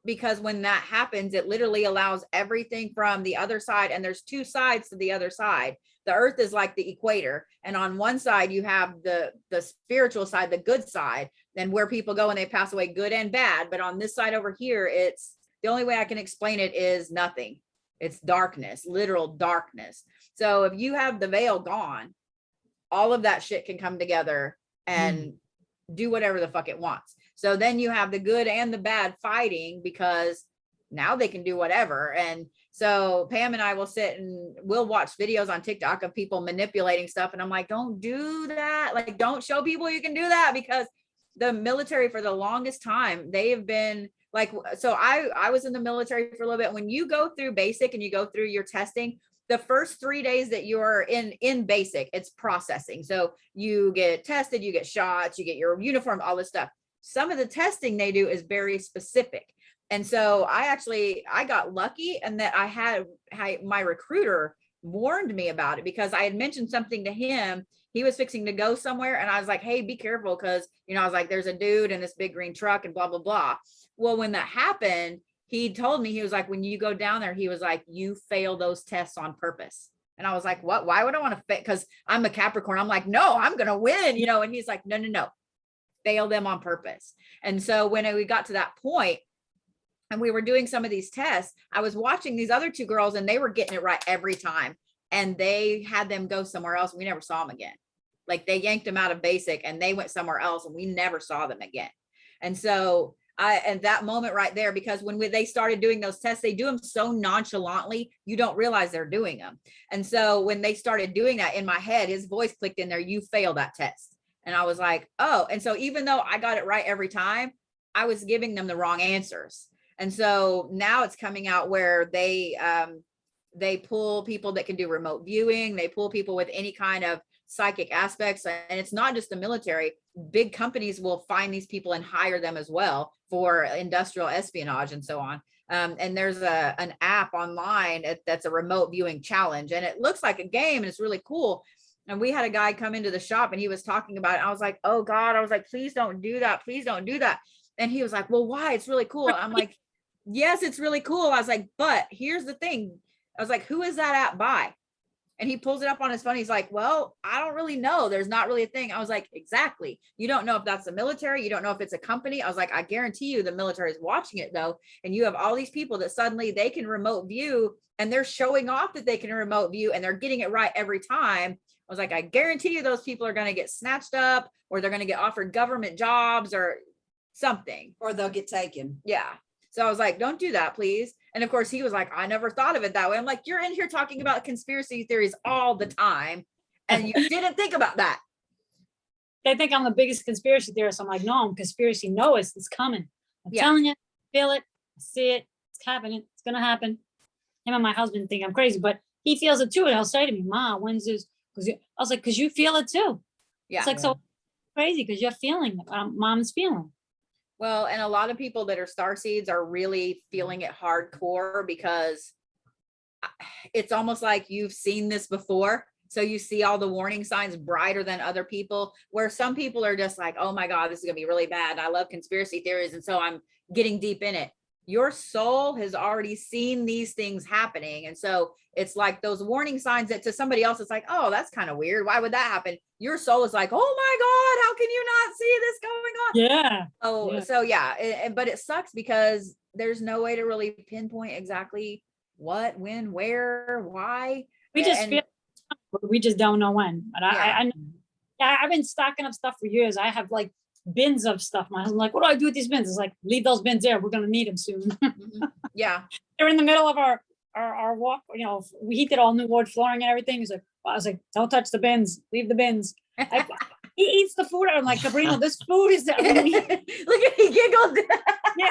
because when that happens, it literally allows everything from the other side, and there's 2 sides to the other side. The earth is like the equator, and on one side you have the spiritual side, the good side, and where people go and they pass away, good and bad. But on this side over here, it's the only way I can explain it is nothing. It's darkness, literal darkness. So if you have the veil gone, all of that shit can come together and do whatever the fuck it wants. So then you have the good and the bad fighting, because now they can do whatever. And so Pam and I will sit and we'll watch videos on TikTok of people manipulating stuff. And I'm like, don't do that. Like, don't show people you can do that, because the military for the longest time, they have been like, so I was in the military for a little bit. When you go through basic and you go through your testing, the first 3 days that you're in basic, it's processing. So you get tested, you get shots, you get your uniform, all this stuff. Some of the testing they do is very specific. And so I got lucky, and that my recruiter warned me about it, because I had mentioned something to him. He was fixing to go somewhere, and I was like, hey, be careful, because, you know, I was like, there's a dude in this big green truck and blah, blah, blah. Well, when that happened, he told me, he was like, when you go down there, he was like, you fail those tests on purpose. And I was like, what? Why would I want to fail? Because I'm a Capricorn. I'm like, no, I'm going to win, you know? And he's like, no. fail them on purpose. And so when we got to that point and we were doing some of these tests, I was watching these other two girls and they were getting it right every time. And they had them go somewhere else. We never saw them again. Like they yanked them out of basic and they went somewhere else and we never saw them again. And so and that moment right there, because when they started doing those tests, they do them so nonchalantly, you don't realize they're doing them. And so when they started doing that, in my head, his voice clicked in there, you failed that test. And I was like, oh, and so even though I got it right every time, I was giving them the wrong answers. And so now it's coming out where they pull people that can do remote viewing. They pull people with any kind of psychic aspects. And it's not just the military. Big companies will find these people and hire them as well for industrial espionage and so on. And there's an app online that's a remote viewing challenge. And it looks like a game and it's really cool. And we had a guy come into the shop and he was talking about it. I was like, oh God, I was like, please don't do that. Please don't do that. And he was like, well, why? It's really cool. I'm like, yes, it's really cool. I was like, but here's the thing. I was like, who is that app by? And he pulls it up on his phone. He's like, well, I don't really know. There's not really a thing. I was like, exactly. You don't know if that's the military. You don't know if it's a company. I was like, I guarantee you the military is watching it though. And you have all these people that suddenly they can remote view and they're showing off that they can remote view and they're getting it right every time. I was like, I guarantee you those people are going to get snatched up or they're going to get offered government jobs or something. Or they'll get taken. Yeah. So I was like, don't do that, please. And of course he was like, I never thought of it that way. I'm like, you're in here talking about conspiracy theories all the time. And you didn't think about that. They think I'm the biggest conspiracy theorist. I'm like, no, I'm conspiracy knowist. It's coming. I'm Yeah. telling you, I feel it, I see it, it's happening, it's gonna happen. Him and my husband think I'm crazy, but he feels it too. And he'll say to me, Ma, when's this? I was like, because you feel it too. Yeah. It's like so crazy because you're feeling it. Mom's feeling. Well, and a lot of people that are starseeds are really feeling it hardcore because it's almost like you've seen this before. So you see all the warning signs brighter than other people, where some people are just like, oh my God, this is gonna be really bad. I love conspiracy theories. And so I'm getting deep in it. Your soul has already seen these things happening. And so it's like those warning signs that to somebody else, it's like, oh, that's kind of weird. Why would that happen? Your soul is like, oh my God, how can you not see this going on? Yeah. Oh, Yeah. so yeah, but it sucks because there's no way to really pinpoint exactly what, when, where, why. We just And- feel we just don't know when. But Yeah. I've been stocking up stuff for years. I have like bins of stuff. My husband's like, what do I do with these bins? It's like, leave those bins there. We're gonna need them soon. Mhm. Yeah. They're in the middle of our walk. You know, he did all new wood flooring and everything. He's like, I was like, don't touch the bins. Leave the bins. He eats the food. I'm like, Sabrina, this food is that. Look at he giggled. Yeah,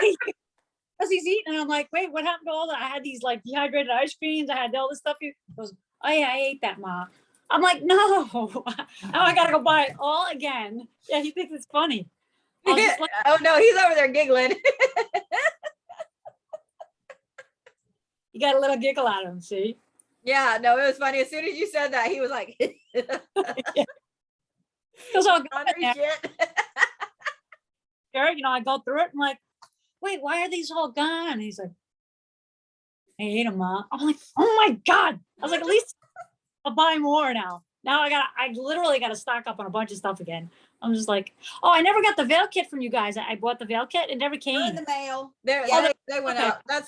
because he's eating. And I'm like, wait, what happened to all that? I had these like dehydrated ice creams. I had all this stuff. He goes, oh yeah, I ate that, Ma. I'm like, no. Now I gotta go buy it all again. Yeah, he thinks it's funny. I was just like, Oh no, he's over there giggling. you got a little giggle out of him, see? Yeah, no, it was funny. As soon as you said that, he was like, Goes all good laundry in shit. there. You know, I go through it. I'm like, wait, why are these all gone? And he's like, I ate them, Ma. I'm like, oh my God. I was like, at least I'll buy more now. Now I literally got to stock up on a bunch of stuff again. I'm just like, oh, I never got the veil kit from you guys. I bought the veil kit. It never They're in came. the mail. Yeah, they went okay. up. That's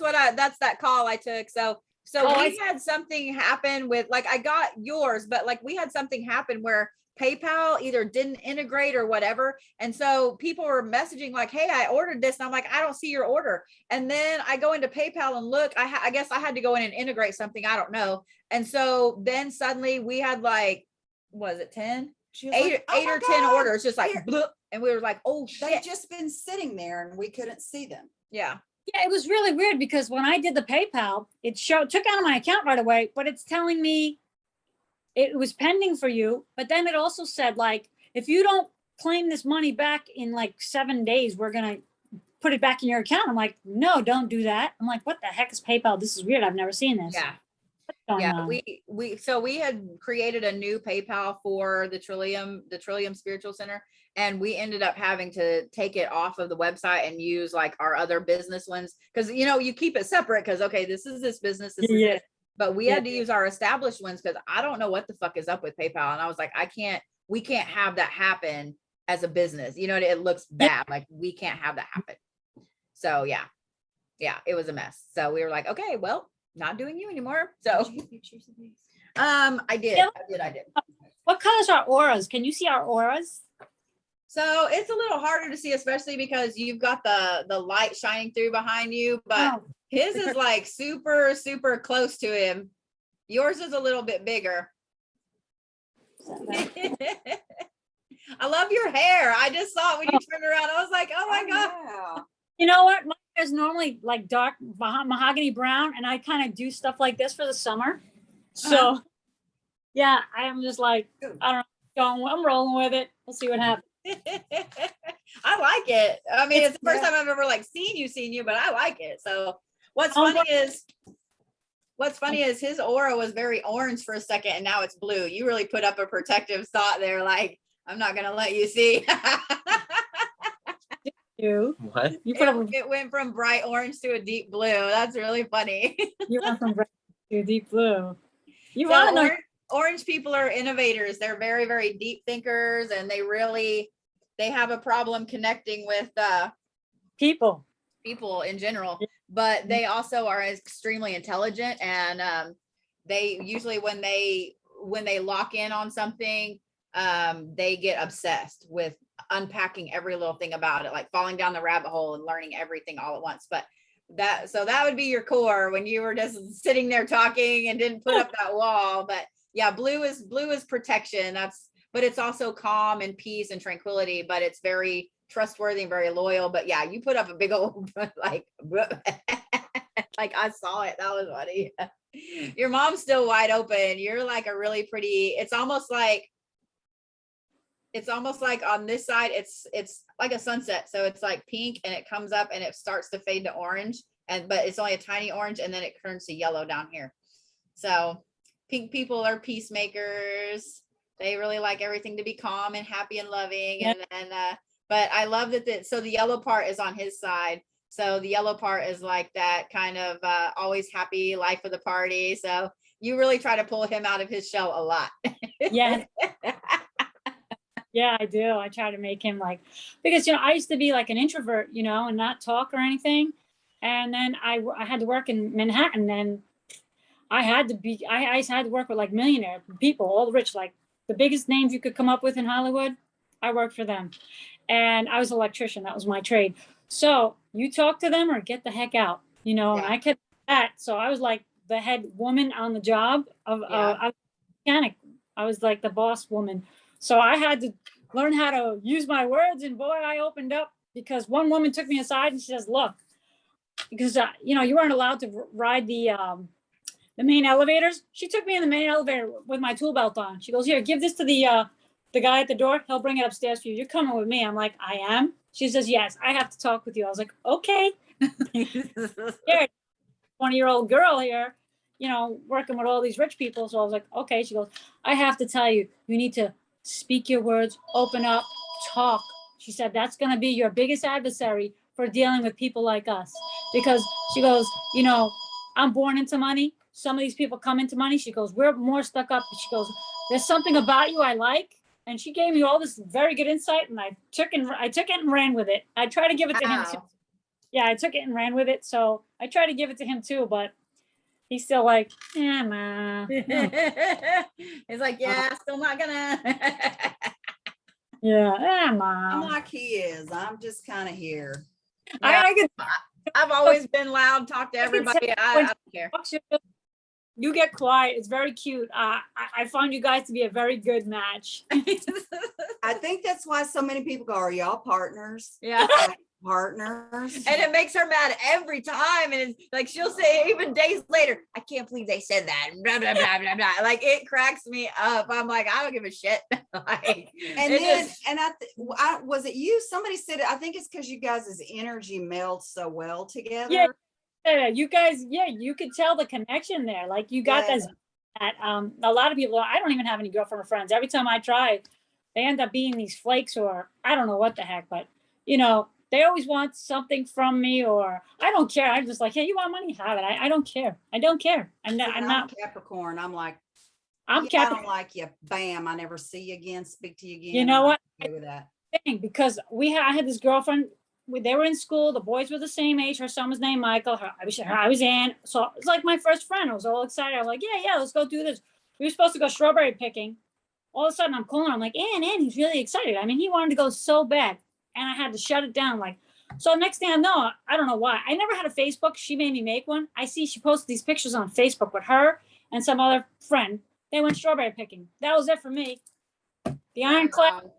that call I took. So Oh, we had something happen with, like, I got yours, but like we had something happen where PayPal either didn't integrate or whatever. And so people were messaging like, hey, I ordered this. And I'm like, I don't see your order. And then I go into PayPal and look, I guess I had to go in and integrate something. I don't know. And so then suddenly we had like, was it 10? She was Eight, like, "Oh eight my or 10 God, orders, just like, here." bloop, and we were like, oh They've shit. just been sitting there and we couldn't see them. Yeah. Yeah, it was really weird because when I did the PayPal, it took out of my account right away, but it's telling me it was pending for you. But then it also said, like, if you don't claim this money back in like 7 days, we're going to put it back in your account. I'm like, no, don't do that. I'm like, what the heck is PayPal? This is weird. I've never seen this. Yeah. What's going Yeah, on? we had created a new PayPal for the Trillium Spiritual Center, and we ended up having to take it off of the website and use like our other business ones, because you keep it separate because okay, this is this business, this is Yeah. this. But we Yeah. had to use our established ones because I don't know what the fuck is up with PayPal, and I was like, we can't have that happen as a business. You know, it looks bad. Like we can't have that happen. So yeah, it was a mess. So we were like, okay, well, not doing you anymore. So Did you get pictures of these? I did. Yeah. I did. What colors are auras? Can you see our auras? So it's a little harder to see, especially because you've got the light shining through behind you, but Oh, his is like super, super close to him. Yours is a little bit bigger. I love your hair. I just saw it when you turned around. I was like, oh my God. Yeah. you know what? My hair is normally like dark mahogany brown, and I kind of do stuff like this for the summer. So, yeah, I am just like, I don't know, I'm rolling with it. We'll see what happens. I like it. I mean, it's the first Yeah. time I've ever like seen you, but I like it. So what's Oh, funny is his aura was very orange for a second and now it's blue. You really put up a protective thought there. Like, I'm not going to let you see. You What? put up, It went from bright orange to a deep blue. That's really funny. you went from red to deep blue. You So want to know? orange people are innovators. They're very, very deep thinkers, and they have a problem connecting with People. people in general, but they also are extremely intelligent, and they usually when they lock in on something, they get obsessed with unpacking every little thing about it, like falling down the rabbit hole and learning everything all at once. But that would be your core when you were just sitting there talking and didn't put up that wall. But yeah, blue is protection. But it's also calm and peace and tranquility, but it's very trustworthy and very loyal. But yeah, you put up a big old like like I saw it. That was funny. Your mom's still wide open. You're like a really pretty, it's almost like on this side, it's like a sunset. So it's like pink and it comes up and it starts to fade to orange, but it's only a tiny orange, and then it turns to yellow down here. So pink people are peacemakers. They really like everything to be calm and happy and loving. Yeah. And but I love that. So the yellow part is on his side. So the yellow part is like that kind of always happy, life of the party. So you really try to pull him out of his shell a lot. Yeah. Yeah, I do. I try to make him like, because, I used to be like an introvert, and not talk or anything. And then I had to work in Manhattan, and I had to work with like millionaire people, all the rich, like the biggest names you could come up with in Hollywood. I worked for them, and I was an electrician. That was my trade. So you talk to them or get the heck out, and I kept that. So I was like the head woman on the job of, I was a mechanic. I was like the boss woman. So I had to learn how to use my words, and boy, I opened up, because one woman took me aside and she says, look, because, you weren't allowed to ride the main elevators. She took me in the main elevator with my tool belt on. She goes, here, give this to the guy at the door. He'll bring it upstairs for you. You're coming with me. I'm like, I am. She says, yes, I have to talk with you. I was like, okay. Yeah, 20-year-old girl here, working with all these rich people. So I was like, okay. She goes, I have to tell you, you need to speak your words, open up, talk. She said, that's going to be your biggest adversary for dealing with people like us. Because she goes, I'm born into money. Some of these people come into money. She goes, we're more stuck up. She goes, there's something about you I like. And she gave me all this very good insight, and I took it and ran with it. I tried to give it to him too. Yeah, I took it and ran with it. So I tried to give it to him too, but he's still like, yeah, ma. It's like, yeah, still not gonna. Yeah, I'm mom. like he is. I'm just kind of here. I've always been loud, talk to everybody. I don't care. You get quiet. It's very cute. I find you guys to be a very good match. I think that's why so many people go, are y'all partners? Yeah. Partners. And it makes her mad every time. And it's like, she'll say even days later, I can't believe they said that. Blah, blah, blah, blah, blah. Like, it cracks me up. I'm like, I don't give a shit. Like, And then, was it you? Somebody said it. I think it's because you guys' energy melds so well together. Yeah, you guys, you could tell the connection there. Like, you got this. That a lot of people, I don't even have any girlfriend or friends. Every time I try, they end up being these flakes, or I don't know what the heck, but they always want something from me, or I don't care. I'm just like, hey, you want money? Have it. I don't care. I don't care. I'm not Capricorn. I'm like, I'm I Capricorn. don't like you. Bam. I never see you again, speak to you again. You know what? I'm okay with that. thing because I had this girlfriend. They were in school. The boys were the same age. Her son was named Michael. I was Ann. So it's like my first friend. I was all excited. I was like, yeah, let's go do this. We were supposed to go strawberry picking. All of a sudden, I'm calling. I'm like, Ann, he's really excited. I mean, he wanted to go so bad, and I had to shut it down. Like, so next thing I know, I don't know why. I never had a Facebook. She made me make one. I see she posted these pictures on Facebook with her and some other friend. They went strawberry picking. That was it for me. The ironclad.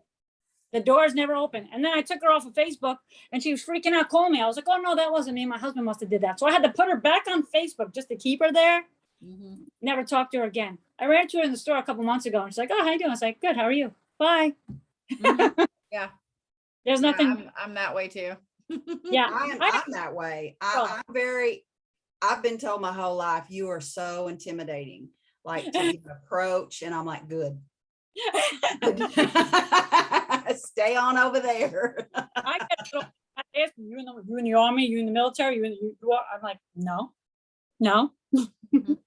The doors never opened. And then I took her off of Facebook and she was freaking out, calling me. I was like, oh, no, that wasn't me. My husband must have did that. So I had to put her back on Facebook just to keep her there. Mhm. Never talked to her again. I ran to her in the store a couple months ago and she's like, oh, how you doing? I was like, good. How are you? Bye. Mhm. Yeah. There's Yeah, nothing. I'm that way too. Yeah. I'm that way. Oh. I've been told my whole life, you are so intimidating, like to be approach, and I'm like, good. Stay on over there. I get a little, I ask you in the army, you in the military, I'm like, no. Mhm.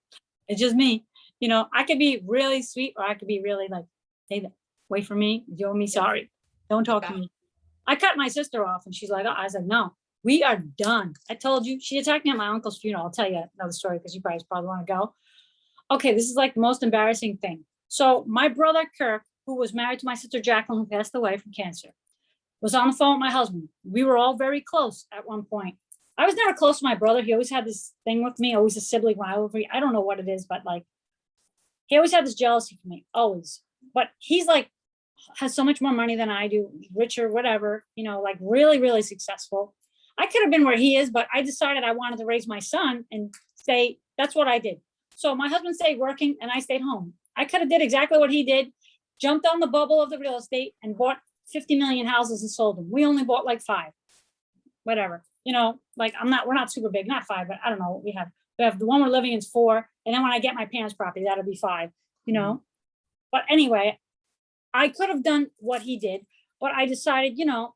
It's just me. You know, I could be really sweet or I could be really like, hey, wait for me. You owe me sorry. Don't talk to Yeah. me. I cut my sister off and she's like, oh. I said, no, we are done. I told you. She attacked me at my uncle's funeral. I'll tell you another story because you guys probably want to go. Okay, this is like the most embarrassing thing. So my brother Kirk, who was married to my sister Jacqueline, who passed away from cancer, was on the phone with my husband. We were all very close at one point. I was never close to my brother. He always had this thing with me, always a sibling rivalry. I don't know what it is, but like, he always had this jealousy for me, always. But he's like, has so much more money than I do, richer, whatever, you know, like really, really successful. I could have been where he is, but I decided I wanted to raise my son and stay. That's what I did. So my husband stayed working and I stayed home. I could have did exactly what he did, jumped on the bubble of the real estate and bought 50 million houses and sold them. We only bought like 5, whatever, you know, like we're not super big, not 5, but I don't know what we have. We have the one we're living in is 4. And then when I get my parents' property, that'll be 5, you know? But anyway, I could have done what he did, but I decided, you know,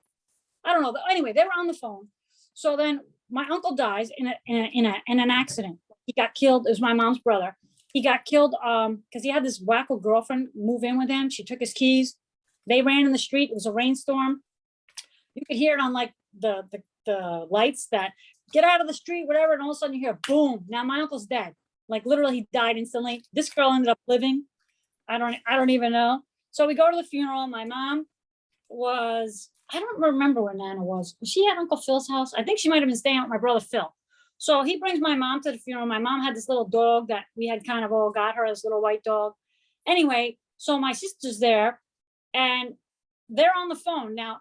I don't know. Anyway, they were on the phone. So then my uncle dies in an accident. He got killed. It was my mom's brother. He got killed because he had this wacko girlfriend move in with him. She took his keys. They ran in the street. It was a rainstorm. You could hear it on like the lights that get out of the street, whatever. And all of a sudden you hear boom. Now my uncle's dead. Like literally he died instantly. This girl ended up living. I don't even know. So we go to the funeral. My mom was, I don't remember where Nana was. Was she at Uncle Phil's house? I think she might have been staying with my brother Phil. So he brings my mom to the funeral. My mom had this little dog that we had kind of all got her, this little white dog. Anyway, so my sister's there and they're on the phone. Now,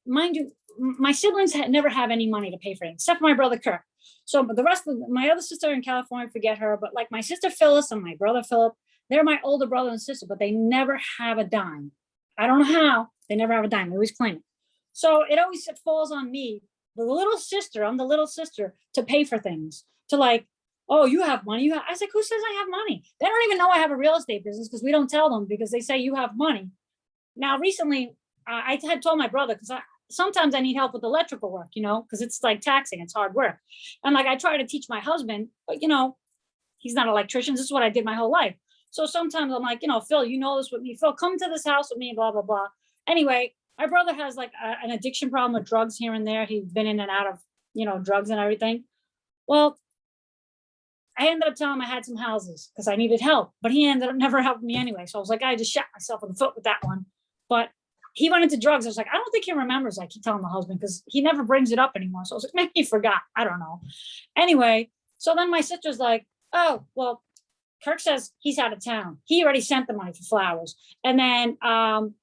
mind you, my siblings never have any money to pay for it, except for my brother Kirk. So, but the rest of my other sister in California, forget her. But like my sister Phyllis and my brother Philip, they're my older brother and sister, but they never have a dime. I don't know how. They never have a dime. They always claim it. So it always falls on me, the little sister, I'm the little sister, to pay for things. To like, oh, you have money. I was like, who says I have money? They don't even know I have a real estate business because we don't tell them because they say you have money. Now, recently, I had told my brother, because sometimes I need help with electrical work, you know, because it's like taxing, it's hard work. And like I try to teach my husband, but you know, he's not an electrician. This is what I did my whole life. So sometimes I'm like, you know, Phil, you know this with me. Phil, come to this house with me, blah, blah, blah. Anyway, my brother has like an addiction problem with drugs here and there. He's been in and out of, you know, drugs and everything. Well, I ended up telling him I had some houses because I needed help, but he ended up never helping me anyway. So I was like, I just shot myself in the foot with that one. But he went into drugs. I was like, I don't think he remembers. I keep telling my husband because he never brings it up anymore. So I was like, maybe he forgot. I don't know. Anyway, so then my sister's like, oh, well, Kirk says he's out of town. He already sent the money for flowers. And then,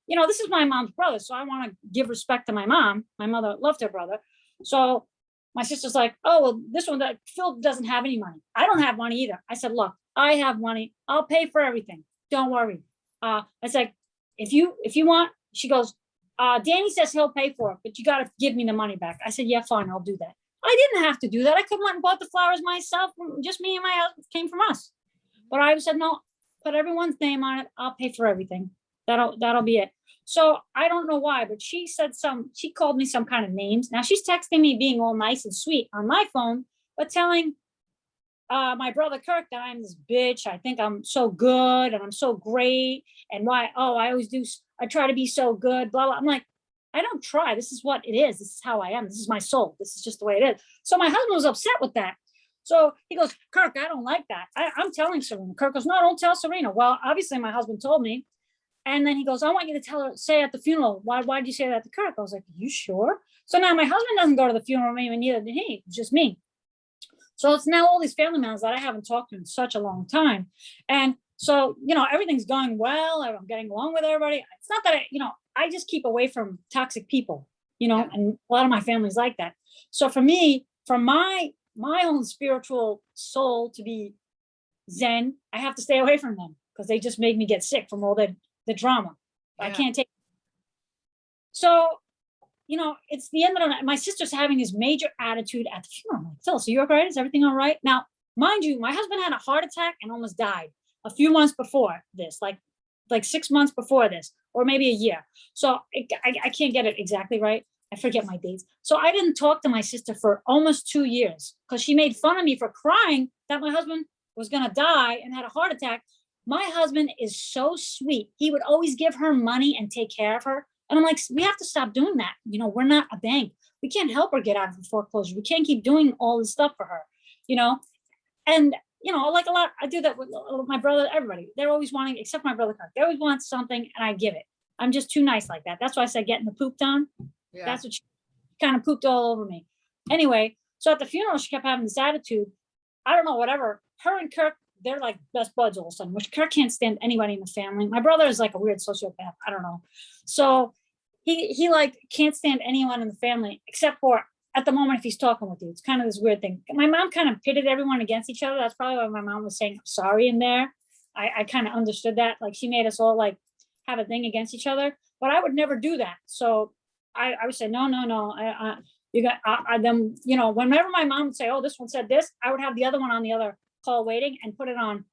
you know, this is my mom's brother. So I want to give respect to my mom. My mother loved her brother. So my sister's like, oh, well, this one, that Phil doesn't have any money. I don't have money either. I said, look, I have money. I'll pay for everything. Don't worry. I said, if you want, she goes, Danny says he'll pay for it, but you got to give me the money back. I said, yeah, fine. I'll do that. I didn't have to do that. I could have went and bought the flowers myself. Just me and my husband came from us. But I said, no, put everyone's name on it. I'll pay for everything. That'll be it. So I don't know why, but she called me some kind of names. Now she's texting me being all nice and sweet on my phone, but telling my brother Kirk that I'm this bitch. I think I'm so good and I'm so great. And why, oh, I try to be so good, blah, blah. I'm like, I don't try. This is what it is. This is how I am. This is my soul. This is just the way it is. So my husband was upset with that. So he goes, Kirk, I don't like that. I'm telling Serena. Kirk goes, no, don't tell Serena. Well, obviously my husband told me. And then he goes, I want you to tell her, say at the funeral, why did you say that to Kirk? I was like, you sure? So now my husband doesn't go to the funeral, maybe neither did he, it's just me. So it's now all these family members that I haven't talked to in such a long time. And so, everything's going well. I'm getting along with everybody. It's not that I just keep away from toxic people, and a lot of my family's like that. So for me, for my own spiritual soul to be Zen, I have to stay away from them because they just make me get sick from all the drama. I can't take. So, it's the end of the night. My sister's having this major attitude at the funeral. I'm like, Phil, so you okay? Is everything all right? Now, mind you, my husband had a heart attack and almost died a few months before this, like 6 months before this, or maybe a year. So I can't get it exactly right. I forget my dates. So I didn't talk to my sister for almost 2 years because she made fun of me for crying that my husband was going to die and had a heart attack. My husband is so sweet. He would always give her money and take care of her. And I'm like, we have to stop doing that. We're not a bank. We can't help her get out of the foreclosure. We can't keep doing all this stuff for her, and, like a lot, I do that with my brother, everybody. They're always wanting, except my brother, they always want something and I give it. I'm just too nice like that. That's why I said getting the pooped on. Yeah. That's what she kind of pooped all over me. Anyway, so at the funeral, she kept having this attitude. I don't know, whatever. Her and Kirk, they're like best buds all of a sudden, which Kirk can't stand anybody in the family. My brother is like a weird sociopath. I don't know. So he like can't stand anyone in the family except for at the moment if he's talking with you. It's kind of this weird thing. My mom kind of pitted everyone against each other. That's probably why my mom was saying I'm sorry in there. I kind of understood that. Like she made us all like have a thing against each other, but I would never do that. So I would say, no. You got them, whenever my mom would say, oh, this one said this, I would have the other one on the other call waiting and put it on.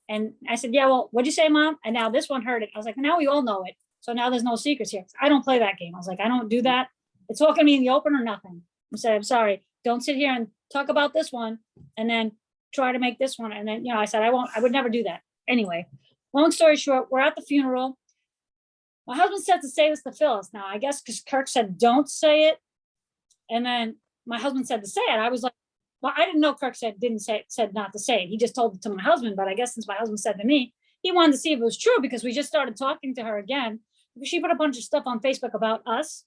And I said, yeah, well, what'd you say, Mom? And now this one heard it. I was like, now we all know it. So now there's no secrets here. I don't play that game. I was like, I don't do that. It's all gonna be in the open or nothing. I said, I'm sorry. Don't sit here and talk about this one and then try to make this one. And then, I said, I would never do that. Anyway, long story short, we're at the funeral. My husband said to say this to Phyllis. Now, I guess because Kirk said, don't say it. And then my husband said to say it. I was like, well, I didn't know Kirk said not to say it. He just told it to my husband. But I guess since my husband said to me, he wanted to see if it was true because we just started talking to her again. She put a bunch of stuff on Facebook about us,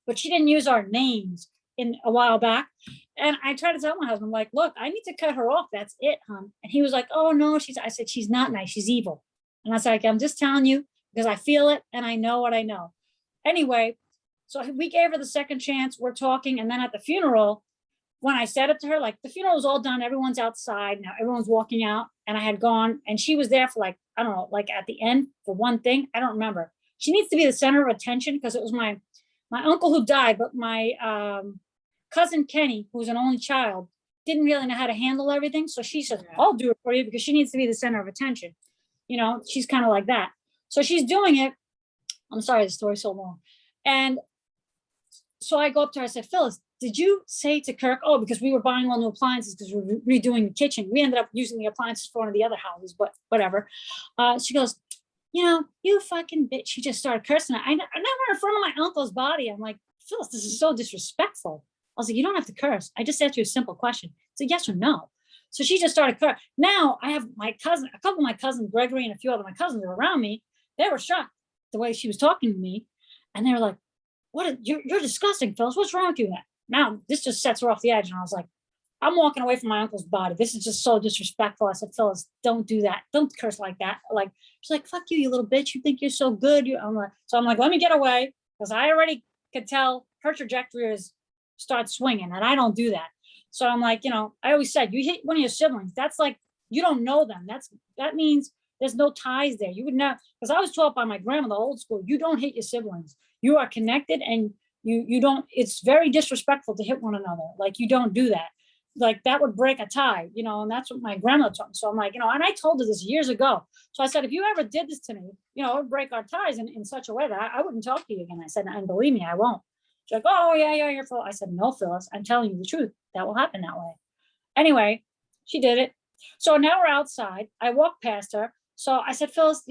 but she didn't use our names in a while back. And I tried to tell my husband, like, look, I need to cut her off. That's it, hon. And he was like, oh no, I said, she's not nice. She's evil. And I was like, I'm just telling you because I feel it and I know what I know. Anyway, so we gave her the second chance. We're talking. And then at the funeral, when I said it to her, like the funeral was all done. Everyone's outside. Now everyone's walking out and I had gone and she was there for like, I don't know, like at the end for one thing. I don't remember. She needs to be the center of attention because it was my uncle who died, but my cousin Kenny, who's an only child, didn't really know how to handle everything. So she said, I'll do it for you because she needs to be the center of attention. She's kind of like that. So she's doing it. I'm sorry, the story's so long. And so I go up to her, I said, Phyllis, did you say to Kirk, oh, because we were buying all new appliances because we were redoing the kitchen. We ended up using the appliances for one of the other houses, but whatever. She goes, you fucking bitch. She just started cursing. I never in front of my uncle's body. I'm like, Phyllis, this is so disrespectful. I was like, you don't have to curse. I just asked you a simple question. It's a yes or no. So she just started cursing. Now I have my cousin, a couple of my cousins, Gregory and a few other my cousins are around me. They were shocked the way she was talking to me. And they were like, you're disgusting, Phyllis. What's wrong with you? Now this just sets her off the edge. And I was like, I'm walking away from my uncle's body. This is just so disrespectful. I said, Phyllis, don't do that. Don't curse like that. Like, she's like, fuck you, you little bitch. You think you're so good. I'm like, let me get away. Because I already could tell her trajectory is start swinging. And I don't do that. So I'm like, I always said, you hit one of your siblings. That's like, you don't know them. That means there's no ties there. You would know, because I was taught by my grandmother, old school, you don't hit your siblings. You are connected and you don't, it's very disrespectful to hit one another. Like you don't do that. Like that would break a tie, and that's what my grandmother taught me. So I'm like, and I told her this years ago. So I said, if you ever did this to me, it would break our ties in such a way that I wouldn't talk to you again. I said, and believe me, I won't. She's like, oh yeah, you're full. I said, no, Phyllis, I'm telling you the truth. That will happen that way. Anyway, she did it. So now we're outside. I walked past her. So I said, Phyllis,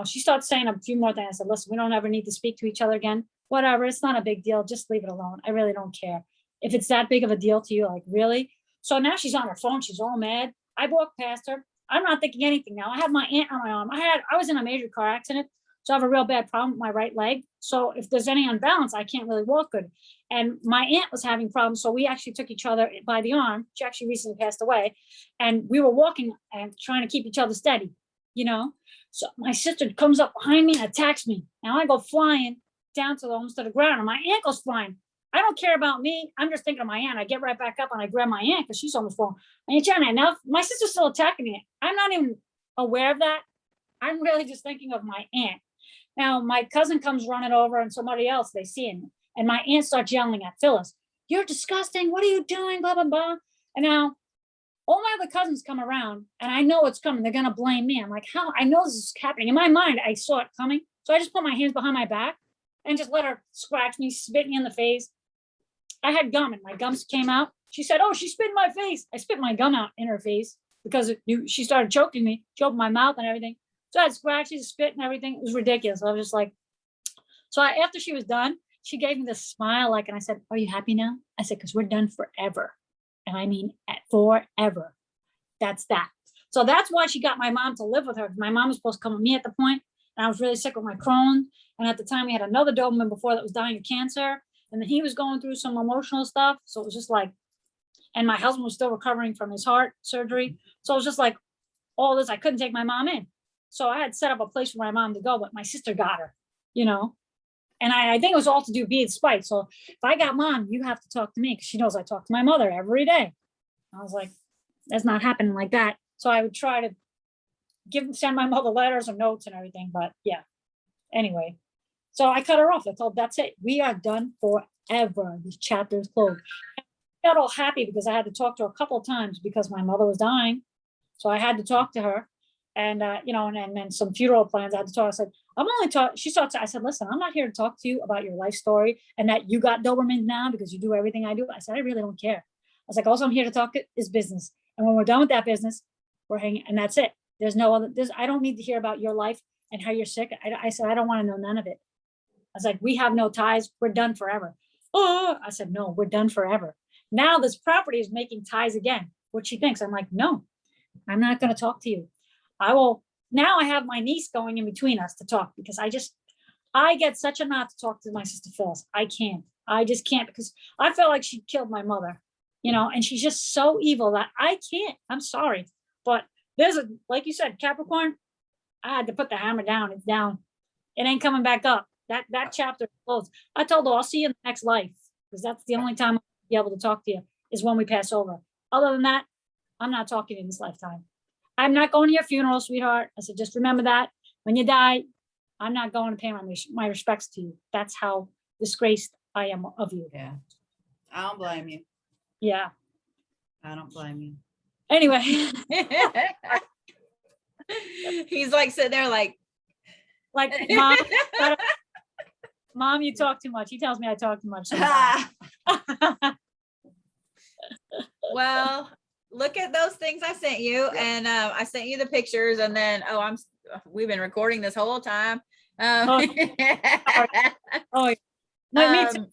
she starts saying a few more things. I said, listen, we don't ever need to speak to each other again. whatever, it's not a big deal. Just leave it alone. I really don't care. If it's that big of a deal to you, like really? So now she's on her phone. She's all mad. I walked past her. I'm not thinking anything now. I have my aunt on my arm. I was in a major car accident. So I have a real bad problem with my right leg. So if there's any unbalance, I can't really walk good. And my aunt was having problems. So we actually took each other by the arm. She actually recently passed away. And we were walking and trying to keep each other steady, you know? So my sister comes up behind me and attacks me. Now I go flying down to almost to the ground and my aunt goes flying. I don't care about me. I'm just thinking of my aunt. I get right back up and I grab my aunt because she's almost falling. And Janet, now my sister's still attacking me. I'm not even aware of that. I'm really just thinking of my aunt. Now my cousin comes running over and somebody else, they see him. And my aunt starts yelling at Phyllis, "You're disgusting. What are you doing? Blah, blah, blah." And now all my other cousins come around and I know it's coming. They're going to blame me. I'm like, how? I know this is happening. In my mind, I saw it coming. So I just put my hands behind my back and just let her scratch me, spit me in the face. I had gum and my gums came out. She said, "Oh, she spit in my face." I spit my gum out in her face because she started choking me, choking my mouth and everything. So I had scratches, spit and everything. It was ridiculous. I was just like, after she was done, she gave me this smile, like, and I said, "Are you happy now?" I said, "Because we're done forever." And I mean, forever. That's that. So that's why she got my mom to live with her. My mom was supposed to come with me at the point, and I was really sick with my Crohn. And at the time, we had another Doberman before that was dying of cancer. And then he was going through some emotional stuff. So it was just like, and my husband was still recovering from his heart surgery. So it was just like all this, I couldn't take my mom in. So I had set up a place for my mom to go, but my sister got her, you know? And I think it was all to do being spite. So if I got mom, you have to talk to me because she knows I talk to my mother every day. I was like, that's not happening like that. So I would try to send my mother letters or notes and everything, but yeah. Anyway, so I cut her off. I told, that's it. We are done forever. This chapter is closed. I got all happy because I had to talk to her a couple of times because my mother was dying. So I had to talk to her. And, you know, and then some funeral plans, I had to talk. I said, I'm only talking, she starts, I said, listen, I'm not here to talk to you about your life story and that you got Doberman now because you do everything I do. I said, I really don't care. I was like, also I'm here to talk is business. And when we're done with that business, we're hanging, and that's it. There's no other, I don't need to hear about your life and how you're sick. I said, I don't want to know none of it. I was like, we have no ties. We're done forever. Oh, I said, no, we're done forever. Now this property is making ties again. What she thinks. I'm like, no, I'm not going to talk to you. I will. Now I have my niece going in between us to talk because I get such a knot to talk to my sister Phyllis. I just can't because I felt like she killed my mother, you know, and she's just so evil that I can't. I'm sorry. But there's like you said, Capricorn, I had to put the hammer down. It's down. It ain't coming back up. That chapter is closed. I told her I'll see you in the next life because that's the only time I'll be able to talk to you is when we pass over. Other than that, I'm not talking in this lifetime. I'm not going to your funeral, sweetheart. I said, just remember that when you die, I'm not going to pay my respects to you. That's how disgraced I am of you. Yeah. I don't blame you. Yeah. I don't blame you. Anyway. He's like sitting there like Mom, Mom, you talk too much. He tells me I talk too much sometimes. Well, look at those things I sent you, and I sent you the pictures, and then we've been recording this whole time. Oh, yeah. Me too.